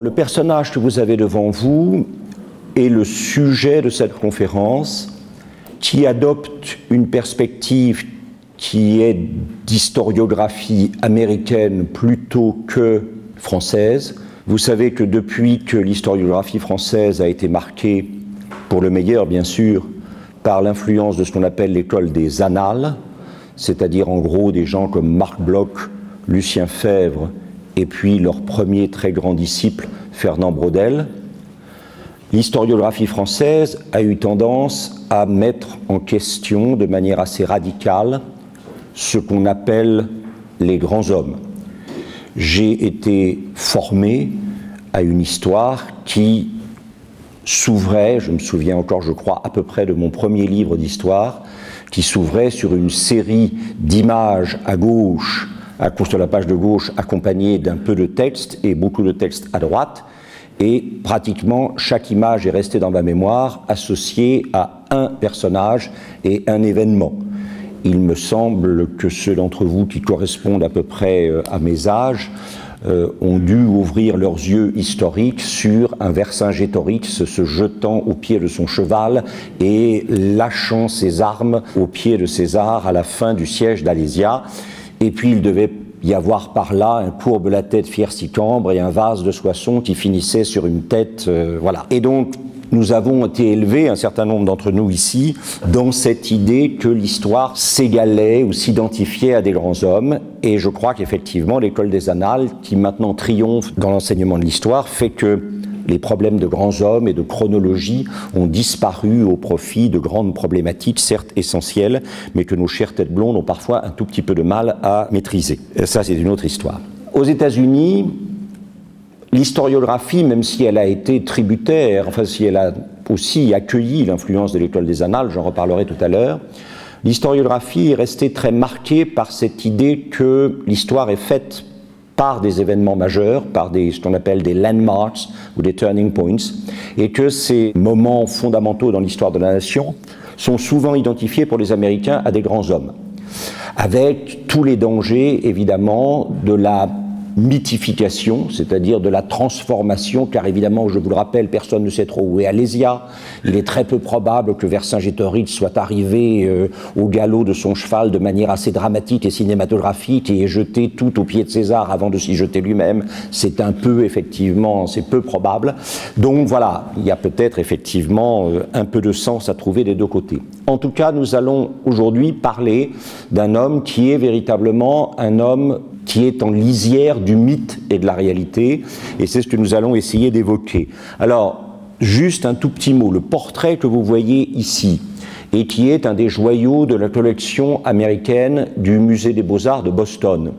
Le personnage que vous avez devant vous est le sujet de cette conférence qui adopte une perspective qui est d'historiographie américaine plutôt que française. Vous savez que depuis que l'historiographie française a été marquée, pour le meilleur bien sûr, par l'influence de ce qu'on appelle l'école des annales, c'est-à-dire en gros des gens comme Marc Bloch, Lucien Febvre, et puis leur premier très grand disciple, Fernand Braudel, l'historiographie française a eu tendance à mettre en question de manière assez radicale ce qu'on appelle les grands hommes. J'ai été formé à une histoire qui s'ouvrait, je me souviens encore, je crois, à peu près de mon premier livre d'histoire, qui s'ouvrait sur une série d'images à gauche, sur la page de gauche, accompagnée d'un peu de texte et beaucoup de texte à droite, et pratiquement chaque image est restée dans ma mémoire associée à un personnage et un événement. Il me semble que ceux d'entre vous qui correspondent à peu près à mes âges ont dû ouvrir leurs yeux historiques sur un Vercingétorix se jetant au pied de son cheval et lâchant ses armes au pied de César à la fin du siège d'Alésia. Et puis il devait y avoir par là un courbe la tête fier Sicambre et un vase de Soissons qui finissait sur une tête, voilà. Et donc nous avons été élevés, un certain nombre d'entre nous ici, dans cette idée que l'histoire s'égalait ou s'identifiait à des grands hommes. Et je crois qu'effectivement l'école des annales, qui maintenant triomphe dans l'enseignement de l'histoire, fait que les problèmes de grands hommes et de chronologie ont disparu au profit de grandes problématiques, certes essentielles, mais que nos chères têtes blondes ont parfois un tout petit peu de mal à maîtriser. Et ça, c'est une autre histoire. Aux États-Unis, l'historiographie, même si elle a été tributaire, enfin si elle a aussi accueilli l'influence de l'école des annales, j'en reparlerai tout à l'heure, l'historiographie est restée très marquée par cette idée que l'histoire est faite par des événements majeurs, par ce qu'on appelle des landmarks ou des turning points, et que ces moments fondamentaux dans l'histoire de la nation sont souvent identifiés pour les Américains à des grands hommes, avec tous les dangers évidemment de la mythification, c'est-à-dire de la transformation, car évidemment, je vous le rappelle, personne ne sait trop où est Alésia. Il est très peu probable que Vercingétorix soit arrivé au galop de son cheval de manière assez dramatique et cinématographique et ait jeté tout au pied de César avant de s'y jeter lui-même. C'est un peu, effectivement, c'est peu probable. Donc voilà, il y a peut-être effectivement un peu de sens à trouver des deux côtés. En tout cas, nous allons aujourd'hui parler d'un homme qui est véritablement un homme qui est en lisière du mythe et de la réalité, et c'est ce que nous allons essayer d'évoquer. Alors, juste un tout petit mot, le portrait que vous voyez ici, et qui est un des joyaux de la collection américaine du Musée des Beaux-Arts de Boston.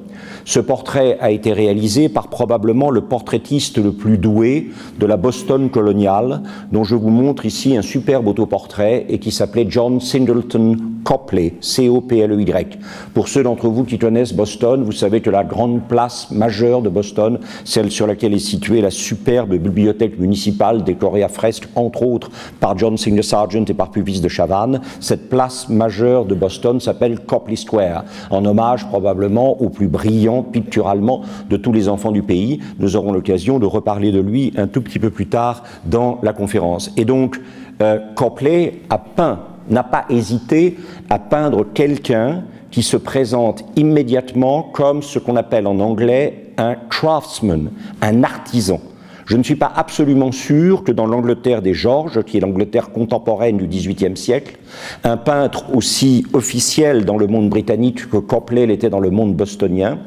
Ce portrait a été réalisé par probablement le portraitiste le plus doué de la Boston coloniale, dont je vous montre ici un superbe autoportrait et qui s'appelait John Singleton Copley, C-O-P-L-E-Y. Pour ceux d'entre vous qui connaissent Boston, vous savez que la grande place majeure de Boston, celle sur laquelle est située la superbe bibliothèque municipale décorée à fresques, entre autres par John Singer Sargent et par Puvis de Chavannes, cette place majeure de Boston s'appelle Copley Square, en hommage probablement au plus brillant picturalement de tous les enfants du pays. Nous aurons l'occasion de reparler de lui un tout petit peu plus tard dans la conférence. Et donc, Copley n'a pas hésité à peindre quelqu'un qui se présente immédiatement comme ce qu'on appelle en anglais un craftsman, un artisan. Je ne suis pas absolument sûr que dans l'Angleterre des Georges, qui est l'Angleterre contemporaine du XVIIIe siècle, un peintre aussi officiel dans le monde britannique que Copley l'était dans le monde bostonien,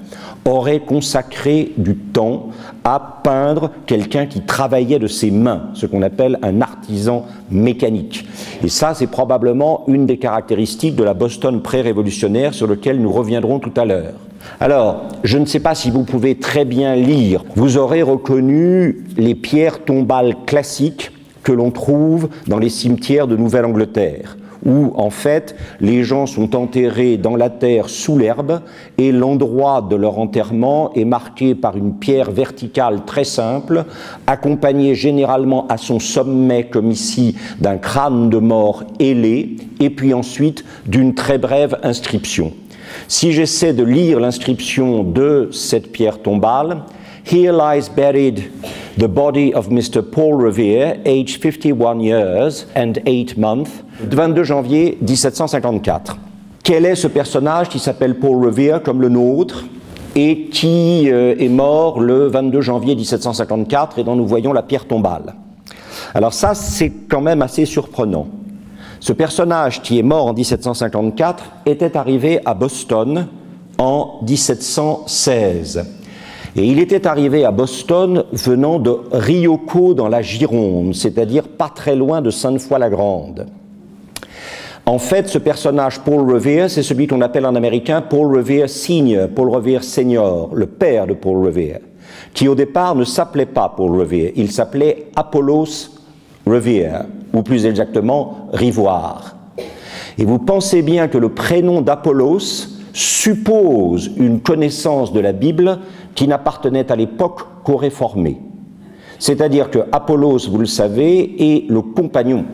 aurait consacré du temps à peindre quelqu'un qui travaillait de ses mains, ce qu'on appelle un artisan mécanique. Et ça, c'est probablement une des caractéristiques de la Boston pré-révolutionnaire sur lequel nous reviendrons tout à l'heure. Alors, je ne sais pas si vous pouvez très bien lire, vous aurez reconnu les pierres tombales classiques que l'on trouve dans les cimetières de Nouvelle-Angleterre, où en fait les gens sont enterrés dans la terre sous l'herbe et l'endroit de leur enterrement est marqué par une pierre verticale très simple, accompagnée généralement à son sommet, comme ici, d'un crâne de mort ailé, et puis ensuite d'une très brève inscription. Si j'essaie de lire l'inscription de cette pierre tombale, Here lies buried the body of Mr. Paul Revere, aged 51 years and 8 months, 22 janvier 1754. Quel est ce personnage qui s'appelle Paul Revere comme le nôtre et qui est mort le 22 janvier 1754 et dont nous voyons la pierre tombale? Alors ça, c'est quand même assez surprenant. Ce personnage qui est mort en 1754 était arrivé à Boston en 1716. Et il était arrivé à Boston venant de Ryoko dans la Gironde, c'est-à-dire pas très loin de Sainte-Foy-la-Grande. En fait, ce personnage, Paul Revere, c'est celui qu'on appelle en américain Paul Revere Senior, Paul Revere Senior, le père de Paul Revere, qui au départ ne s'appelait pas Paul Revere, il s'appelait Apollos Revere, ou plus exactement Rivoire. Et vous pensez bien que le prénom d'Apollos suppose une connaissance de la Bible qui n'appartenait à l'époque qu'aux réformés. C'est-à-dire que Apollos, vous le savez, est le compagnon,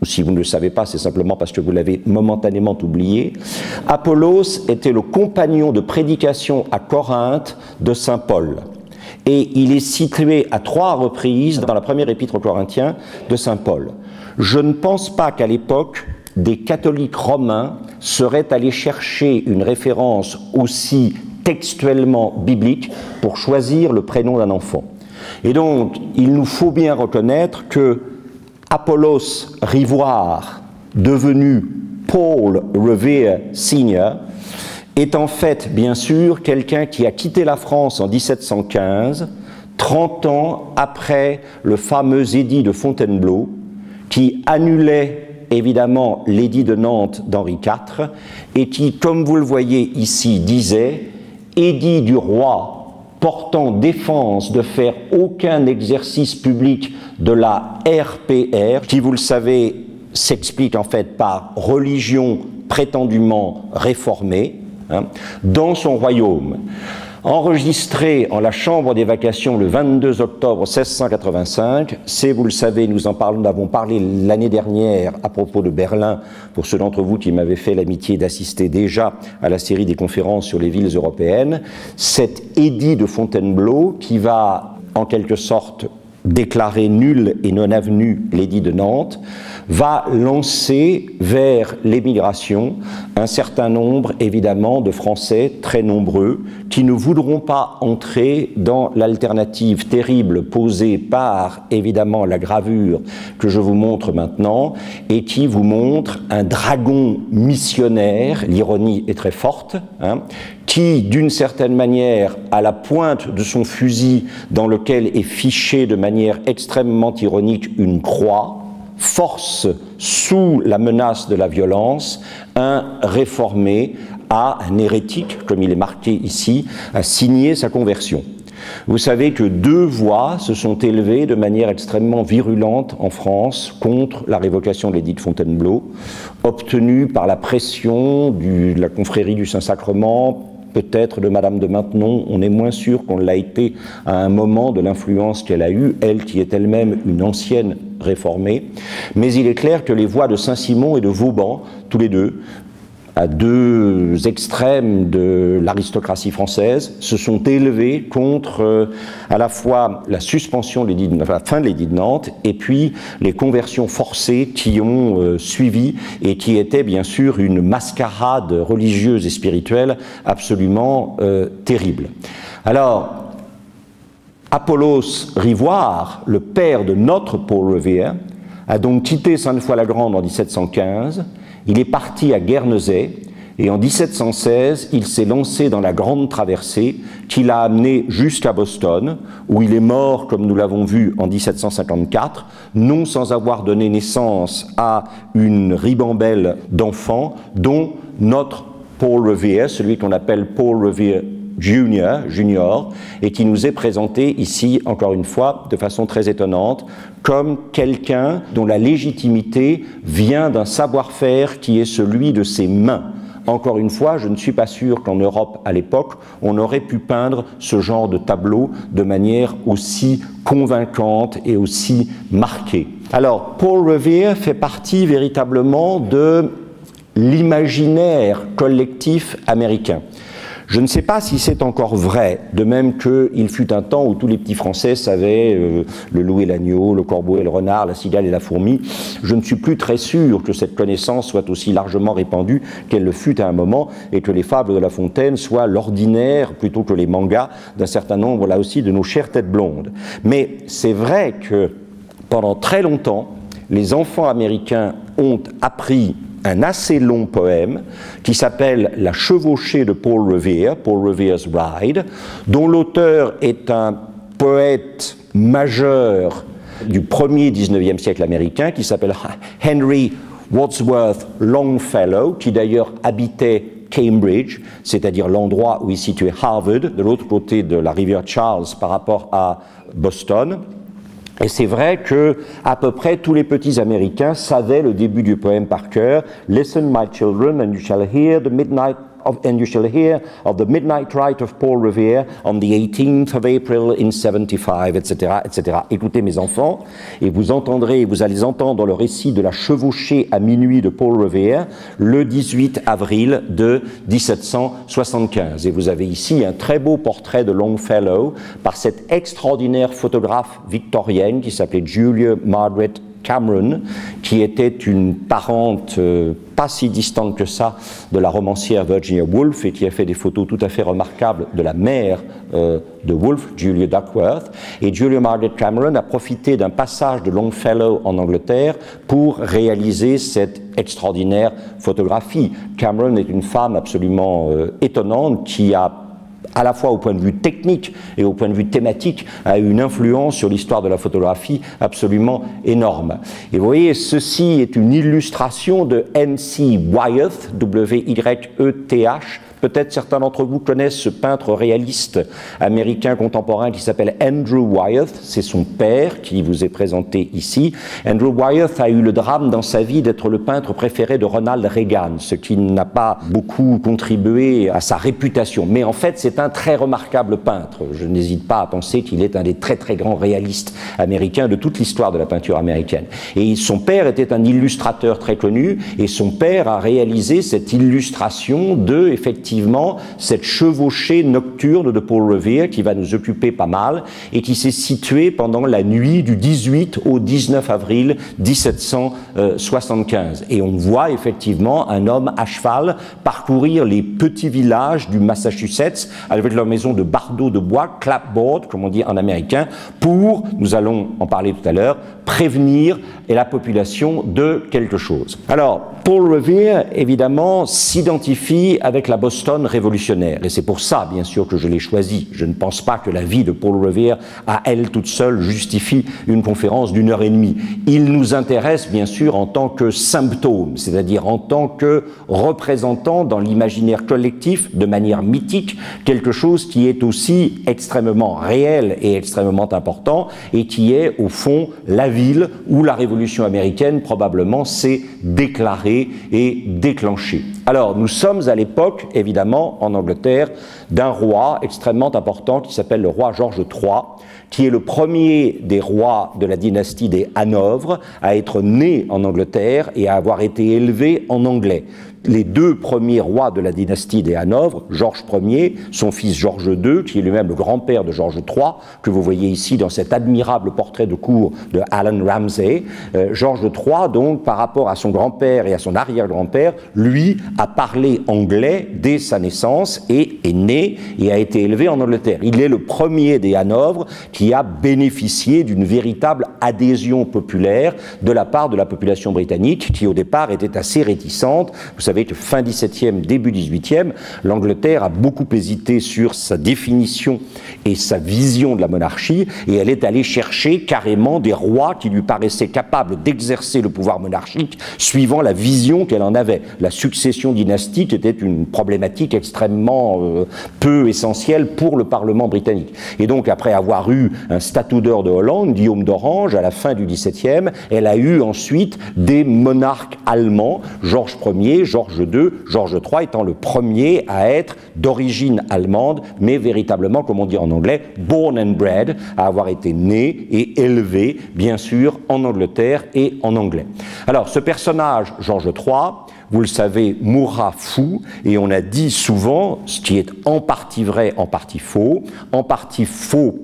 ou si vous ne le savez pas, c'est simplement parce que vous l'avez momentanément oublié, Apollos était le compagnon de prédication à Corinthe de saint Paul. Et il est situé à 3 reprises dans la première épître aux Corinthiens de saint Paul. Je ne pense pas qu'à l'époque, des catholiques romains seraient allés chercher une référence aussi textuellement biblique pour choisir le prénom d'un enfant. Et donc, il nous faut bien reconnaître que Apollos Rivoire, devenu Paul Revere Senior, est en fait, bien sûr, quelqu'un qui a quitté la France en 1715, 30 ans après le fameux édit de Fontainebleau, qui annulait évidemment l'édit de Nantes d'Henri IV, et qui, comme vous le voyez ici, disait « Édit du roi portant défense de faire aucun exercice public de la RPR », qui, vous le savez, s'explique en fait par religion prétendument réformée, dans son royaume. Enregistré en la Chambre des Vacations le 22 octobre 1685, c'est, vous le savez, nous en avons parlé l'année dernière à propos de Berlin, pour ceux d'entre vous qui m'avaient fait l'amitié d'assister déjà à la série des conférences sur les villes européennes, cet édit de Fontainebleau qui va en quelque sorte déclarer nul et non avenu l'édit de Nantes, va lancer vers l'émigration un certain nombre, évidemment, de Français très nombreux qui ne voudront pas entrer dans l'alternative terrible posée par, évidemment, la gravure que je vous montre maintenant et qui vous montre un dragon missionnaire, l'ironie est très forte, qui, d'une certaine manière, à la pointe de son fusil dans lequel est fichée de manière extrêmement ironique une croix, force sous la menace de la violence un réformé à un hérétique, comme il est marqué ici, à signer sa conversion. Vous savez que 2 voix se sont élevées de manière extrêmement virulente en France contre la révocation de l'édit de Fontainebleau, obtenue par la pression de la confrérie du Saint-Sacrement, peut-être de Madame de Maintenon, on est moins sûr qu'on l'a été à un moment de l'influence qu'elle a eue, elle qui est elle-même une ancienne réformée. Mais il est clair que les voix de Saint-Simon et de Vauban, tous les deux, à 2 extrêmes de l'aristocratie française, se sont élevés contre à la fois la suspension, la fin de l'édit de Nantes, et puis les conversions forcées qui ont suivi et qui étaient bien sûr une mascarade religieuse et spirituelle absolument terrible. Alors, Apollos Rivoire, le père de notre Paul Revere, a donc quitté Sainte-Foy-la-Grande en 1715. Il est parti à Guernesey et en 1716, il s'est lancé dans la grande traversée qui l'a amené jusqu'à Boston, où il est mort, comme nous l'avons vu, en 1754, non sans avoir donné naissance à une ribambelle d'enfants, dont notre Paul Revere, celui qu'on appelle Paul Revere Junior, et qui nous est présenté ici, encore une fois, de façon très étonnante, comme quelqu'un dont la légitimité vient d'un savoir-faire qui est celui de ses mains. Encore une fois, je ne suis pas sûr qu'en Europe, à l'époque, on aurait pu peindre ce genre de tableau de manière aussi convaincante et aussi marquée. Alors, Paul Revere fait partie véritablement de l'imaginaire collectif américain. Je ne sais pas si c'est encore vrai, de même qu'il fut un temps où tous les petits Français savaient le loup et l'agneau, le corbeau et le renard, la cigale et la fourmi. Je ne suis plus très sûr que cette connaissance soit aussi largement répandue qu'elle le fut à un moment, et que les fables de La Fontaine soient l'ordinaire plutôt que les mangas d'un certain nombre, là aussi, de nos chères têtes blondes. Mais c'est vrai que pendant très longtemps, les enfants américains ont appris un assez long poème qui s'appelle « La chevauchée de Paul Revere », Paul Revere's Ride, dont l'auteur est un poète majeur du premier 19e siècle américain qui s'appelle Henry Wadsworth Longfellow, qui d'ailleurs habitait Cambridge, c'est-à-dire l'endroit où est situé Harvard, de l'autre côté de la rivière Charles par rapport à Boston. Et c'est vrai que à peu près tous les petits Américains savaient le début du poème par cœur. Listen, my children, and you shall hear the midnight of the midnight rite of Paul Revere on the 18th of April in 75, etc., etc. Écoutez mes enfants, et vous entendrez, vous allez entendre le récit de la chevauchée à minuit de Paul Revere le 18 avril de 1775. Et vous avez ici un très beau portrait de Longfellow par cette extraordinaire photographe victorienne qui s'appelait Julia Margaret Cameron, qui était une parente pas si distante que ça de la romancière Virginia Woolf et qui a fait des photos tout à fait remarquables de la mère de Woolf, Julia Duckworth. Et Julia Margaret Cameron a profité d'un passage de Longfellow en Angleterre pour réaliser cette extraordinaire photographie. Cameron est une femme absolument étonnante qui a, à la fois au point de vue technique et au point de vue thématique, a eu une influence sur l'histoire de la photographie absolument énorme. Et vous voyez, ceci est une illustration de N.C. Wyeth, W-Y-E-T-H. Peut-être certains d'entre vous connaissent ce peintre réaliste américain contemporain qui s'appelle Andrew Wyeth. C'est son père qui vous est présenté ici. Andrew Wyeth a eu le drame dans sa vie d'être le peintre préféré de Ronald Reagan, ce qui n'a pas beaucoup contribué à sa réputation. Mais en fait, c'est un très remarquable peintre. Je n'hésite pas à penser qu'il est un des très très grands réalistes américains de toute l'histoire de la peinture américaine. Et son père était un illustrateur très connu, et son père a réalisé cette illustration de, effectivement, cette chevauchée nocturne de Paul Revere qui va nous occuper pas mal et qui s'est située pendant la nuit du 18 au 19 avril 1775. Et on voit effectivement un homme à cheval parcourir les petits villages du Massachusetts avec leur maison de bardeaux de bois, clapboard, comme on dit en américain, pour, nous allons en parler tout à l'heure, prévenir la population de quelque chose. Alors, Paul Revere, évidemment, s'identifie avec la Boston révolutionnaire. Et c'est pour ça, bien sûr, que je l'ai choisi. Je ne pense pas que la vie de Paul Revere, à elle toute seule, justifie une conférence d'1 heure et demie. Il nous intéresse, bien sûr, en tant que symptôme, c'est-à-dire en tant que représentant dans l'imaginaire collectif, de manière mythique, quelque chose qui est aussi extrêmement réel et extrêmement important, et qui est, au fond, la ville où la Révolution américaine, probablement, s'est déclarée et déclenchée. Alors, nous sommes à l'époque, évidemment, en Angleterre, d'un roi extrêmement important qui s'appelle le roi George III, qui est le premier des rois de la dynastie des Hanovre à être né en Angleterre et à avoir été élevé en anglais. Les deux premiers rois de la dynastie des Hanovre, Georges Ier, son fils Georges II, qui est lui-même le grand-père de Georges III, que vous voyez ici dans cet admirable portrait de cour de Alan Ramsay. Georges III, donc, par rapport à son grand-père et à son arrière-grand-père, lui a parlé anglais dès sa naissance et est né et a été élevé en Angleterre. Il est le premier des Hanovre qui a bénéficié d'une véritable adhésion populaire de la part de la population britannique, qui au départ était assez réticente. Vous savez que fin 17e, début 18e, l'Angleterre a beaucoup hésité sur sa définition et sa vision de la monarchie, et elle est allée chercher carrément des rois qui lui paraissaient capables d'exercer le pouvoir monarchique suivant la vision qu'elle en avait. La succession dynastique était une problématique extrêmement peu essentielle pour le Parlement britannique. Et donc, après avoir eu un statuaire de Hollande, Guillaume d'Orange, à la fin du XVIIe, elle a eu ensuite des monarques allemands, Georges Ier, Georges II, Georges III étant le premier à être d'origine allemande, mais véritablement, comme on dit en anglais, born and bred, à avoir été né et élevé, bien sûr, en Angleterre et en anglais. Alors, ce personnage, Georges III, vous le savez, mourra fou, et on a dit souvent, ce qui est en partie vrai, en partie faux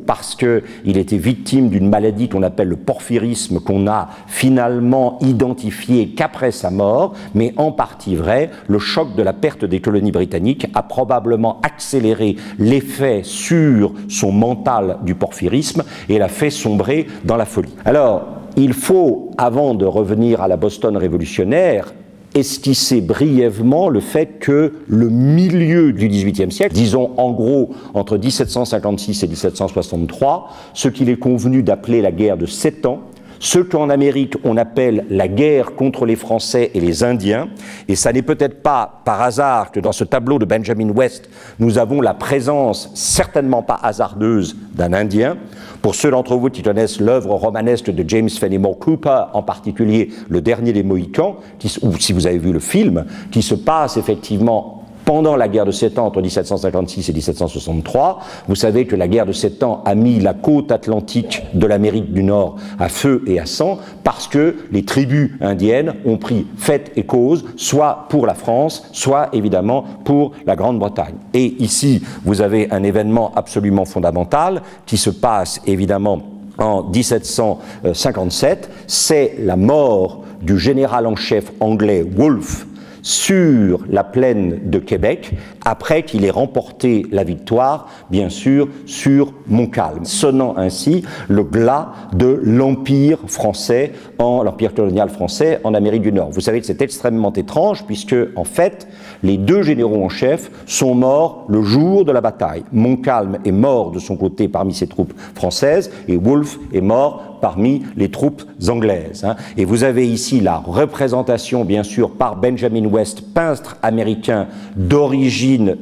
parce qu'il était victime d'une maladie qu'on appelle le porphyrisme, qu'on a finalement identifié qu'après sa mort, mais en partie vrai, le choc de la perte des colonies britanniques a probablement accéléré l'effet sur son mental du porphyrisme et l'a fait sombrer dans la folie. Alors, il faut, avant de revenir à la Boston révolutionnaire, esquisser brièvement le fait que le milieu du XVIIIe siècle, disons en gros entre 1756 et 1763, ce qu'il est convenu d'appeler la guerre de 7 ans, ce qu'en Amérique on appelle la guerre contre les Français et les Indiens, et ça n'est peut-être pas par hasard que dans ce tableau de Benjamin West, nous avons la présence, certainement pas hasardeuse, d'un Indien. Pour ceux d'entre vous qui connaissent l'œuvre romanesque de James Fenimore Cooper, en particulier Le Dernier des Mohicans, ou si vous avez vu le film, qui se passe effectivement pendant la guerre de 7 ans entre 1756 et 1763, vous savez que la guerre de 7 ans a mis la côte atlantique de l'Amérique du Nord à feu et à sang parce que les tribus indiennes ont pris fait et cause, soit pour la France, soit évidemment pour la Grande-Bretagne. Et ici, vous avez un événement absolument fondamental qui se passe évidemment en 1757, c'est la mort du général en chef anglais Wolfe sur la plaine de Québec, après qu'il ait remporté la victoire, bien sûr, sur Montcalm, sonnant ainsi le glas de l'Empire français, l'Empire colonial français en Amérique du Nord. Vous savez que c'est extrêmement étrange, puisque, en fait, les deux généraux en chef sont morts le jour de la bataille. Montcalm est mort de son côté parmi ses troupes françaises, et Wolfe est mort parmi les troupes anglaises. Et vous avez ici la représentation, bien sûr, par Benjamin West, peintre américain d'origine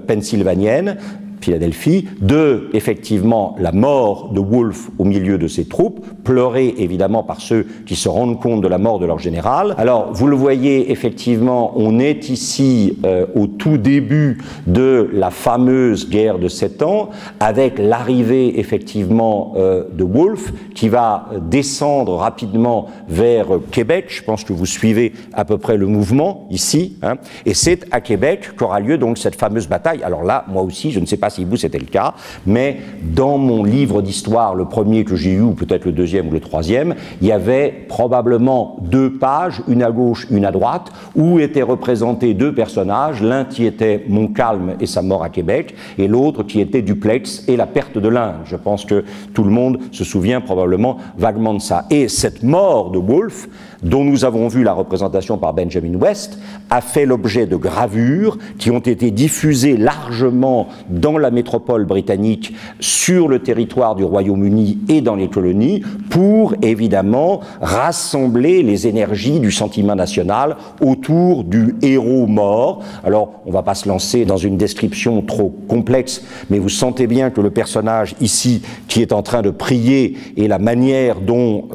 pennsylvanienne, Philadelphie, de, effectivement, la mort de Wolfe au milieu de ses troupes, pleurée évidemment par ceux qui se rendent compte de la mort de leur général. Alors, vous le voyez, effectivement, on est ici au tout début de la fameuse guerre de 7 ans, avec l'arrivée, effectivement, de Wolfe, qui va descendre rapidement vers Québec. Je pense que vous suivez à peu près le mouvement, ici, et c'est à Québec qu'aura lieu, donc, cette fameuse bataille. Alors là, moi aussi, je ne sais pas si vous c'était le cas, mais dans mon livre d'histoire, le premier que j'ai eu, ou peut-être le deuxième ou le troisième, il y avait probablement 2 pages, une à gauche, une à droite, où étaient représentés 2 personnages, l'un qui était Montcalm et sa mort à Québec, et l'autre qui était Dupleix et la perte de l'Inde. Je pense que tout le monde se souvient probablement vaguement de ça. Et cette mort de Wolfe, dont nous avons vu la représentation par Benjamin West, a fait l'objet de gravures qui ont été diffusées largement dans la métropole britannique, sur le territoire du Royaume-Uni et dans les colonies, pour évidemment rassembler les énergies du sentiment national autour du héros mort. Alors, on ne va pas se lancer dans une description trop complexe, mais vous sentez bien que le personnage ici, qui est en train de prier, et la manière dont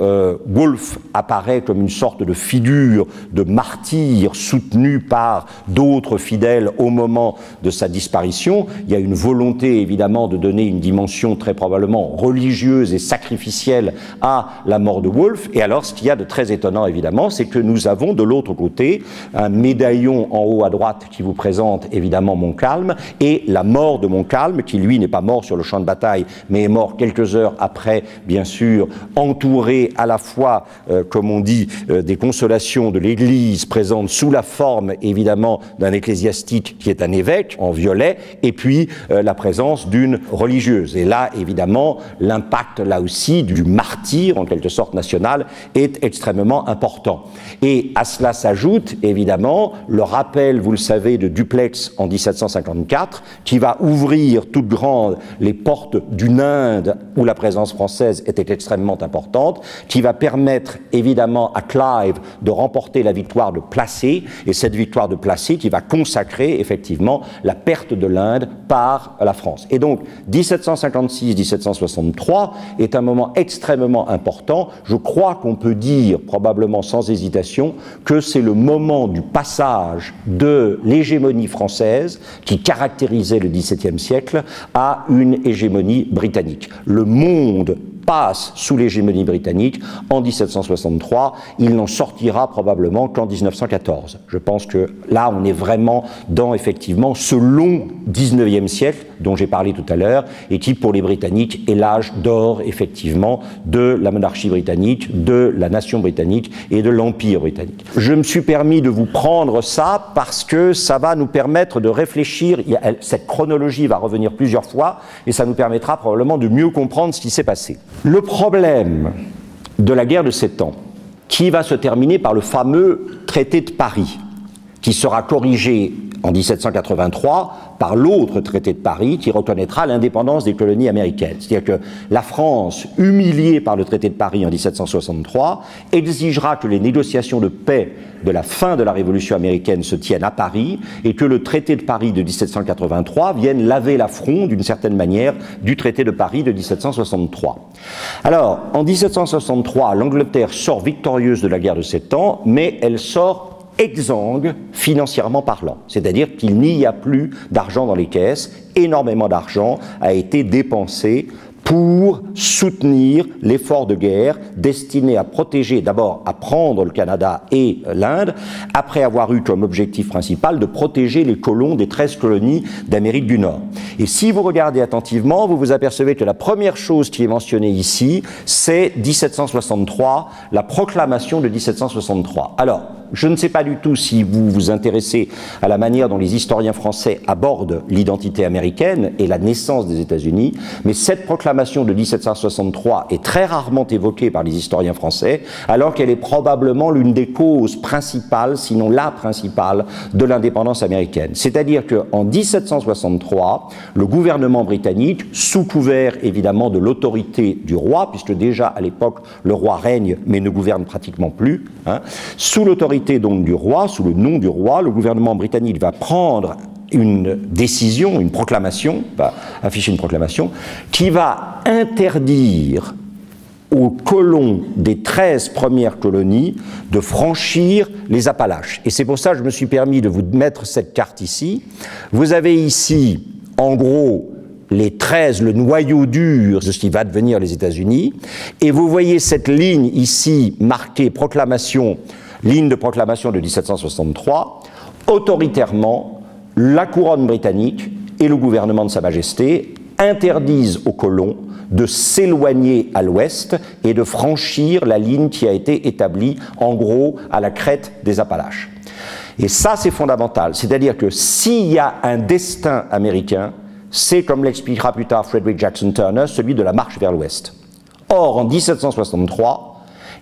Wolfe apparaît comme une sorte de figure de martyr soutenu par d'autres fidèles au moment de sa disparition, il y a une volonté évidemment de donner une dimension très probablement religieuse et sacrificielle à la mort de Wolfe. Et alors ce qu'il y a de très étonnant évidemment, c'est que nous avons de l'autre côté un médaillon en haut à droite qui vous présente évidemment Montcalm, et la mort de Montcalm, qui lui n'est pas mort sur le champ de bataille, mais est mort quelques heures après, bien sûr, entouré à la fois, comme on dit, des consolations de l'Église présente sous la forme évidemment d'un ecclésiastique qui est un évêque en violet, et puis la présence d'une religieuse. Et là, évidemment, l'impact, là aussi, du martyr, en quelque sorte national, est extrêmement important. Et à cela s'ajoute, évidemment, le rappel, vous le savez, de Dupleix en 1754, qui va ouvrir toutes grandes les portes d'une Inde où la présence française était extrêmement importante, qui va permettre, évidemment, à Clive de remporter la victoire de Plassey, et cette victoire de Plassey qui va consacrer, effectivement, la perte de l'Inde par la France. Et donc, 1756-1763 est un moment extrêmement important. Je crois qu'on peut dire, probablement sans hésitation, que c'est le moment du passage de l'hégémonie française qui caractérisait le XVIIe siècle à une hégémonie britannique. Le monde passe sous l'hégémonie britannique en 1763. Il n'en sortira probablement qu'en 1914. Je pense que là, on est vraiment dans, effectivement, ce long 19e siècle dont j'ai parlé tout à l'heure et qui, pour les Britanniques, est l'âge d'or, effectivement, de la monarchie britannique, de la nation britannique et de l'Empire britannique. Je me suis permis de vous prendre ça parce que ça va nous permettre de réfléchir. Cette chronologie va revenir plusieurs fois et ça nous permettra probablement de mieux comprendre ce qui s'est passé. Le problème de la guerre de 7 ans, qui va se terminer par le fameux traité de Paris, qui sera corrigé en 1783 par l'autre traité de Paris qui reconnaîtra l'indépendance des colonies américaines. C'est-à-dire que la France, humiliée par le traité de Paris en 1763, exigera que les négociations de paix de la fin de la Révolution américaine se tiennent à Paris et que le traité de Paris de 1783 vienne laver l'affront, d'une certaine manière, du traité de Paris de 1763. Alors, en 1763, l'Angleterre sort victorieuse de la guerre de 7 ans, mais elle sort exsangue financièrement parlant, c'est-à-dire qu'il n'y a plus d'argent dans les caisses, énormément d'argent a été dépensé pour soutenir l'effort de guerre destiné à protéger, d'abord à prendre le Canada et l'Inde, après avoir eu comme objectif principal de protéger les colons des 13 colonies d'Amérique du Nord. Et si vous regardez attentivement, vous vous apercevez que la première chose qui est mentionnée ici, c'est 1763, la proclamation de 1763. Alors, je ne sais pas du tout si vous vous intéressez à la manière dont les historiens français abordent l'identité américaine et la naissance des États-Unis, mais cette proclamation de 1763 est très rarement évoquée par les historiens français, alors qu'elle est probablement l'une des causes principales, sinon la principale, de l'indépendance américaine. C'est-à-dire qu'en 1763, le gouvernement britannique, sous couvert évidemment de l'autorité du roi, puisque déjà à l'époque le roi règne mais ne gouverne pratiquement plus, sous l'autorité donc du roi, sous le nom du roi, le gouvernement britannique va prendre une décision, une proclamation, va afficher une proclamation, qui va interdire aux colons des 13 premières colonies de franchir les Appalaches. Et c'est pour ça que je me suis permis de vous mettre cette carte ici. Vous avez ici, en gros, les 13, le noyau dur de ce qui va devenir les États-Unis, et vous voyez cette ligne ici marquée proclamation, ligne de proclamation de 1763, autoritairement, la couronne britannique et le gouvernement de Sa Majesté interdisent aux colons de s'éloigner à l'ouest et de franchir la ligne qui a été établie, en gros, à la crête des Appalaches. Et ça, c'est fondamental. C'est-à-dire que s'il y a un destin américain, c'est, comme l'expliquera plus tard Frederick Jackson Turner, celui de la marche vers l'ouest. Or, en 1763,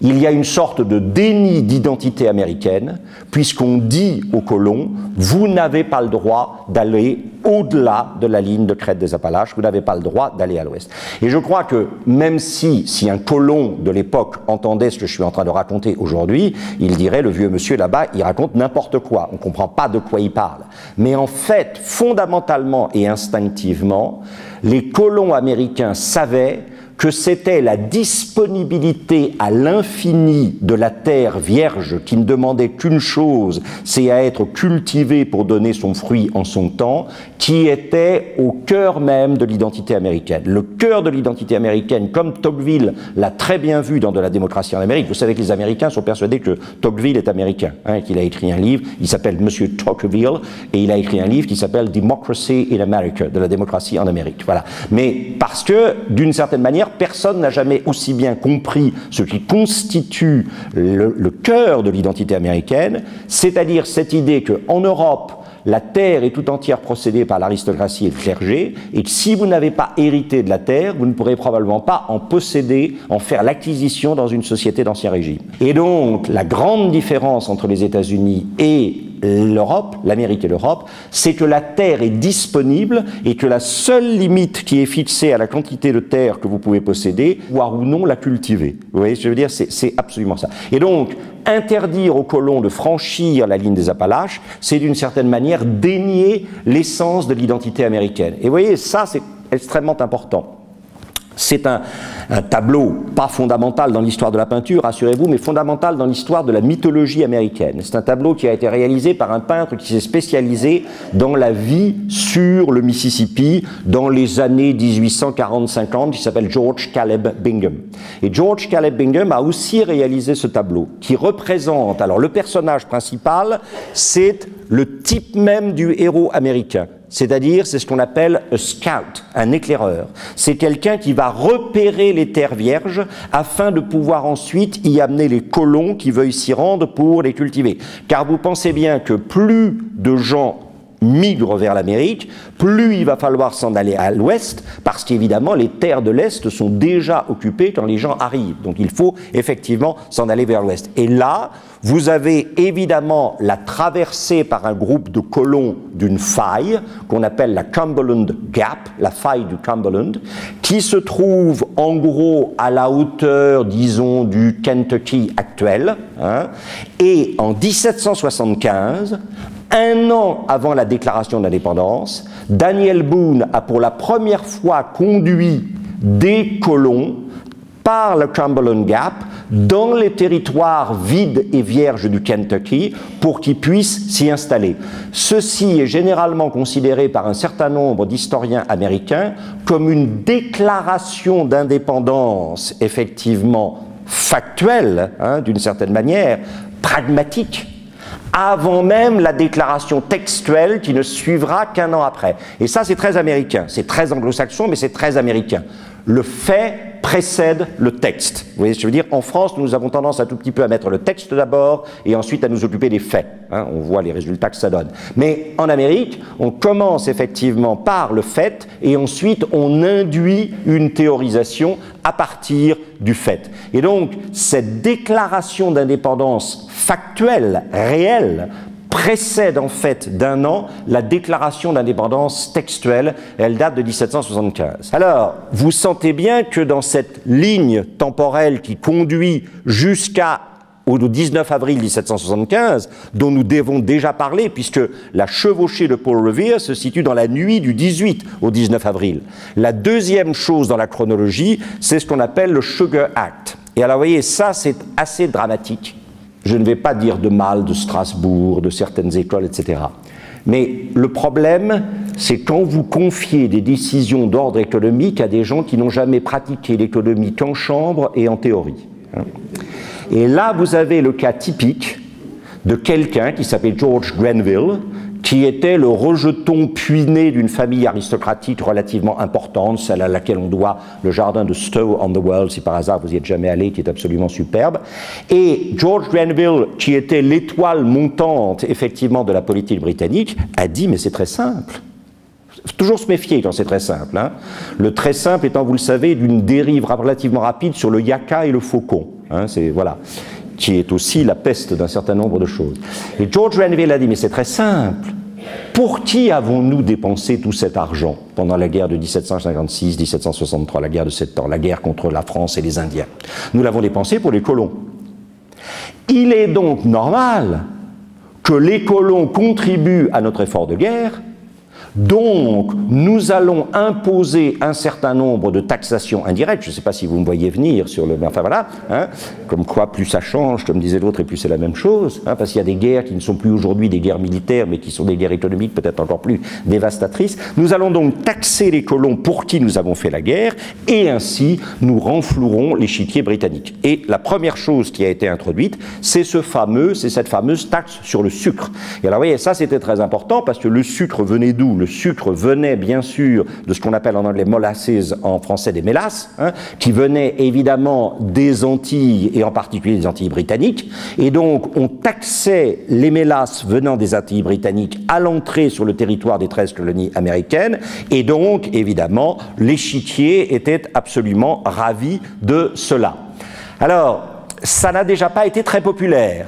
il y a une sorte de déni d'identité américaine, puisqu'on dit aux colons, vous n'avez pas le droit d'aller au-delà de la ligne de crête des Appalaches, vous n'avez pas le droit d'aller à l'ouest. Et je crois que même si un colon de l'époque entendait ce que je suis en train de raconter aujourd'hui, il dirait, le vieux monsieur là-bas, il raconte n'importe quoi, on ne comprend pas de quoi il parle. Mais en fait, fondamentalement et instinctivement, les colons américains savaient que c'était la disponibilité à l'infini de la terre vierge qui ne demandait qu'une chose, c'est à être cultivée pour donner son fruit en son temps, qui était au cœur même de l'identité américaine. Le cœur de l'identité américaine, comme Tocqueville l'a très bien vu dans De la démocratie en Amérique. Vous savez que les Américains sont persuadés que Tocqueville est américain, qu'il a écrit un livre, il s'appelle Monsieur Tocqueville, et il a écrit un livre qui s'appelle Democracy in America, de la démocratie en Amérique. Voilà. Mais parce que, d'une certaine manière, personne n'a jamais aussi bien compris ce qui constitue le cœur de l'identité américaine, c'est-à-dire cette idée qu'en Europe, la terre est tout entière possédée par l'aristocratie et le clergé, et que si vous n'avez pas hérité de la terre, vous ne pourrez probablement pas en posséder, en faire l'acquisition dans une société d'Ancien Régime. Et donc, la grande différence entre les États-Unis et l'Europe, l'Amérique et l'Europe, c'est que la terre est disponible et que la seule limite qui est fixée à la quantité de terre que vous pouvez posséder, voire ou non la cultiver. Vous voyez ce que je veux dire? C'est absolument ça. Et donc, interdire aux colons de franchir la ligne des Appalaches, c'est d'une certaine manière dénier l'essence de l'identité américaine. Et vous voyez, ça c'est extrêmement important. C'est un tableau, pas fondamental dans l'histoire de la peinture, rassurez-vous, mais fondamental dans l'histoire de la mythologie américaine. C'est un tableau qui a été réalisé par un peintre qui s'est spécialisé dans la vie sur le Mississippi dans les années 1840-50, qui s'appelle George Caleb Bingham. Et George Caleb Bingham a aussi réalisé ce tableau, qui représente, alors le personnage principal, c'est le type même du héros américain. C'est-à-dire, c'est ce qu'on appelle un scout, un éclaireur. C'est quelqu'un qui va repérer les terres vierges afin de pouvoir ensuite y amener les colons qui veuillent s'y rendre pour les cultiver. Car vous pensez bien que plus de gens migrent vers l'Amérique, plus il va falloir s'en aller à l'ouest, parce qu'évidemment les terres de l'Est sont déjà occupées quand les gens arrivent. Donc il faut effectivement s'en aller vers l'ouest. Et là, vous avez évidemment la traversée par un groupe de colons d'une faille, qu'on appelle la Cumberland Gap, la faille du Cumberland, qui se trouve en gros à la hauteur, disons, du Kentucky actuel. Et en 1775, un an avant la déclaration d'indépendance, Daniel Boone a pour la première fois conduit des colons par le Cumberland Gap dans les territoires vides et vierges du Kentucky pour qu'ils puissent s'y installer. Ceci est généralement considéré par un certain nombre d'historiens américains comme une déclaration d'indépendance effectivement factuelle, d'une certaine manière, pragmatique, avant même la déclaration textuelle qui ne suivra qu'un an après. Et ça, c'est très américain. C'est très anglo-saxon, mais c'est très américain. Le fait précède le texte. Vous voyez ce que je veux dire? En France, nous avons tendance un tout petit peu à mettre le texte d'abord et ensuite à nous occuper des faits. On voit les résultats que ça donne. Mais en Amérique, on commence effectivement par le fait et ensuite on induit une théorisation à partir du fait. Et donc, cette déclaration d'indépendance factuelle, réelle, précède en fait d'un an la déclaration d'indépendance textuelle. Elle date de 1775. Alors, vous sentez bien que dans cette ligne temporelle qui conduit au 19 avril 1775, dont nous devons déjà parler, puisque la chevauchée de Paul Revere se situe dans la nuit du 18 au 19 avril. La deuxième chose dans la chronologie, c'est ce qu'on appelle le Sugar Act. Et alors, vous voyez, ça, c'est assez dramatique. Je ne vais pas dire de mal de Strasbourg, de certaines écoles, etc. Mais le problème, c'est quand vous confiez des décisions d'ordre économique à des gens qui n'ont jamais pratiqué l'économie qu'en chambre et en théorie. Et là, vous avez le cas typique de quelqu'un qui s'appelait George Grenville, qui était le rejeton puiné d'une famille aristocratique relativement importante, celle à laquelle on doit le jardin de Stowe-on-the-World, si par hasard vous n'y êtes jamais allé, qui est absolument superbe. Et George Grenville, qui était l'étoile montante, effectivement, de la politique britannique, a dit, mais c'est très simple. Toujours se méfier quand c'est très simple. Le très simple étant, vous le savez, d'une dérive relativement rapide sur le yaka et le faucon. Voilà, qui est aussi la peste d'un certain nombre de choses. Et George Grenville a dit, mais c'est très simple. Pour qui avons-nous dépensé tout cet argent pendant la guerre de 1756-1763, la guerre de 7 ans, la guerre contre la France et les Indiens? Nous l'avons dépensé pour les colons. Il est donc normal que les colons contribuent à notre effort de guerre. Donc, nous allons imposer un certain nombre de taxations indirectes. Je ne sais pas si vous me voyez venir sur le... Enfin voilà, comme quoi plus ça change, comme disait l'autre, et plus c'est la même chose, parce qu'il y a des guerres qui ne sont plus aujourd'hui des guerres militaires, mais qui sont des guerres économiques peut-être encore plus dévastatrices. Nous allons donc taxer les colons pour qui nous avons fait la guerre, et ainsi nous renflouerons l'échiquier britannique. Et la première chose qui a été introduite, c'est cette fameuse taxe sur le sucre. Et alors vous voyez, ça c'était très important, parce que le sucre venait d'où? Le sucre venait bien sûr de ce qu'on appelle en anglais molasses, en français des mélasses, qui venaient évidemment des Antilles et en particulier des Antilles britanniques. Et donc on taxait les mélasses venant des Antilles britanniques à l'entrée sur le territoire des 13 colonies américaines. Et donc évidemment l'échiquier était absolument ravi de cela. Alors, ça n'a déjà pas été très populaire.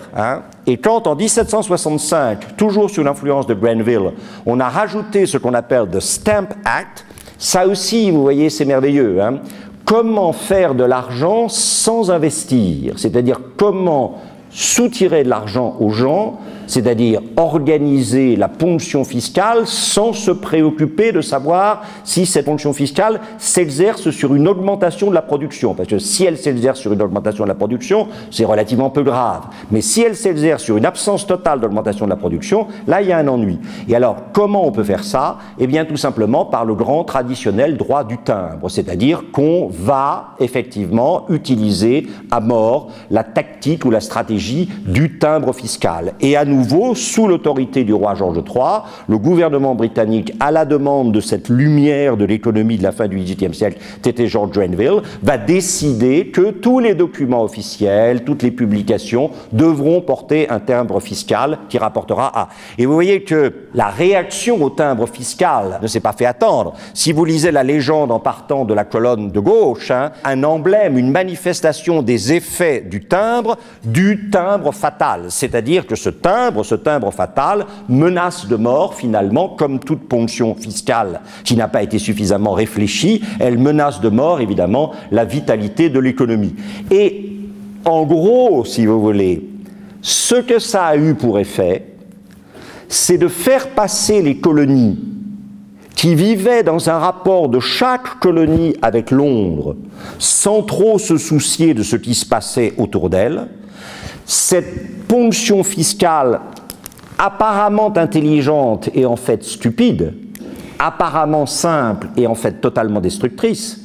Et quand, en 1765, toujours sous l'influence de Grenville, on a rajouté ce qu'on appelle the Stamp Act, ça aussi, vous voyez, c'est merveilleux. Comment faire de l'argent sans investir? C'est-à-dire comment soutirer de l'argent aux gens c'est-à-dire organiser la ponction fiscale sans se préoccuper de savoir si cette ponction fiscale s'exerce sur une augmentation de la production. Parce que si elle s'exerce sur une augmentation de la production, c'est relativement peu grave. Mais si elle s'exerce sur une absence totale d'augmentation de la production, là, il y a un ennui. Et alors, comment on peut faire ça? Eh bien, tout simplement par le grand traditionnel droit du timbre, c'est-à-dire qu'on va effectivement utiliser à mort la tactique ou la stratégie du timbre fiscal. Et à nouveau, sous l'autorité du roi George III, le gouvernement britannique, à la demande de cette lumière de l'économie de la fin du XVIIIe siècle, T.T. George Grenville, va décider que tous les documents officiels, toutes les publications devront porter un timbre fiscal qui rapportera A. Et vous voyez que la réaction au timbre fiscal ne s'est pas fait attendre. Si vous lisez la légende en partant de la colonne de gauche, un emblème, une manifestation des effets du timbre fatal. C'est-à-dire que ce timbre fatal menace de mort finalement, comme toute ponction fiscale qui n'a pas été suffisamment réfléchie, elle menace de mort évidemment la vitalité de l'économie. Et en gros, si vous voulez, ce que ça a eu pour effet, c'est de faire passer les colonies qui vivaient dans un rapport de chaque colonie avec Londres, sans trop se soucier de ce qui se passait autour d'elles, cette ponction fiscale apparemment intelligente et en fait stupide, apparemment simple et en fait totalement destructrice,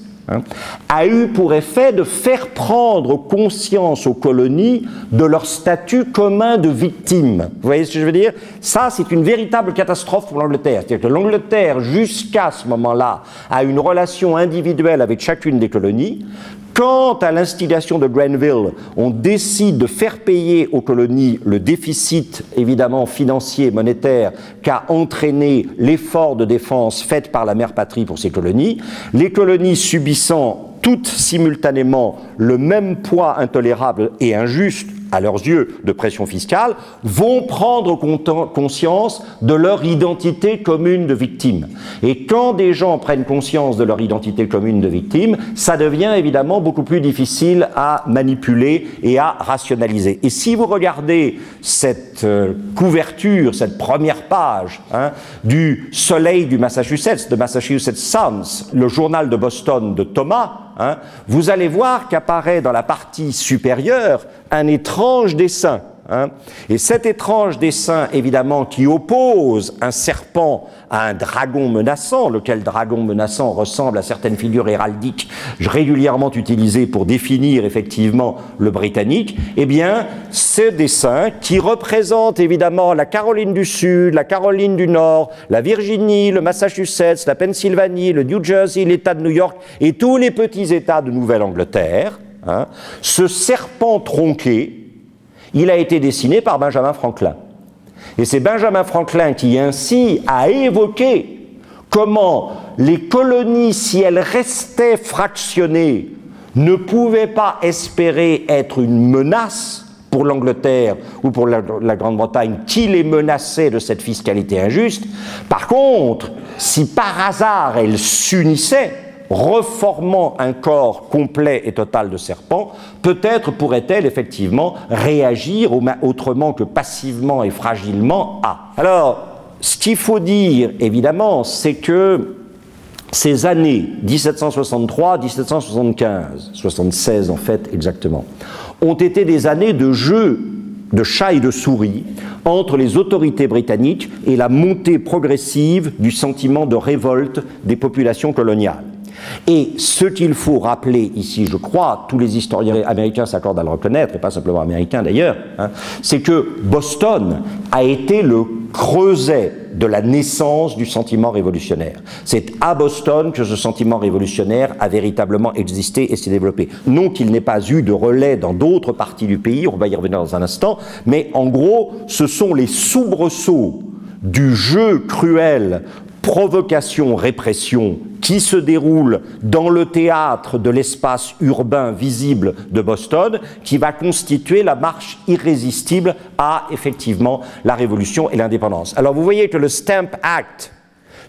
a eu pour effet de faire prendre conscience aux colonies de leur statut commun de victime. Vous voyez ce que je veux dire? Ça, c'est une véritable catastrophe pour l'Angleterre. C'est-à-dire que l'Angleterre, jusqu'à ce moment-là, a une relation individuelle avec chacune des colonies. Quand, à l'instigation de Grenville, on décide de faire payer aux colonies le déficit, évidemment, financier, monétaire, qu'a entraîné l'effort de défense fait par la mère patrie pour ces colonies, les colonies subissant toutes simultanément le même poids intolérable et injuste à leurs yeux de pression fiscale, vont prendre conscience de leur identité commune de victime. Et quand des gens prennent conscience de leur identité commune de victime, ça devient évidemment beaucoup plus difficile à manipuler et à rationaliser. Et si vous regardez cette couverture, cette première page du Soleil du Massachusetts, de Massachusetts Suns, le journal de Boston de Thomas, vous allez voir qu'apparaît dans la partie supérieure un étrange dessin. Et cet étrange dessin, évidemment, qui oppose un serpent à un dragon menaçant, lequel dragon menaçant ressemble à certaines figures héraldiques régulièrement utilisées pour définir effectivement le britannique, eh bien, ce dessin qui représente évidemment la Caroline du Sud, la Caroline du Nord, la Virginie, le Massachusetts, la Pennsylvanie, le New Jersey, l'État de New York et tous les petits États de Nouvelle-Angleterre, ce serpent tronqué, il a été dessiné par Benjamin Franklin. Et c'est Benjamin Franklin qui ainsi a évoqué comment les colonies, si elles restaient fractionnées, ne pouvaient pas espérer être une menace pour l'Angleterre ou pour la Grande-Bretagne qui les menaçait de cette fiscalité injuste. Par contre, si par hasard elles s'unissaient, reformant un corps complet et total de serpent, peut-être pourrait-elle effectivement réagir autrement que passivement et fragilement à. Alors, ce qu'il faut dire, évidemment, c'est que ces années 1763, 1775, 76 en fait exactement, ont été des années de jeu de chat et de souris entre les autorités britanniques et la montée progressive du sentiment de révolte des populations coloniales. Et ce qu'il faut rappeler ici, je crois, tous les historiens américains s'accordent à le reconnaître, et pas simplement américains d'ailleurs, c'est que Boston a été le creuset de la naissance du sentiment révolutionnaire. C'est à Boston que ce sentiment révolutionnaire a véritablement existé et s'est développé. Non qu'il n'ait pas eu de relais dans d'autres parties du pays, on va y revenir dans un instant, mais en gros, ce sont les soubresauts du jeu cruel provocation-répression qui se déroule dans le théâtre de l'espace urbain visible de Boston, qui va constituer la marche irrésistible à, effectivement, la révolution et l'indépendance. Alors vous voyez que le Stamp Act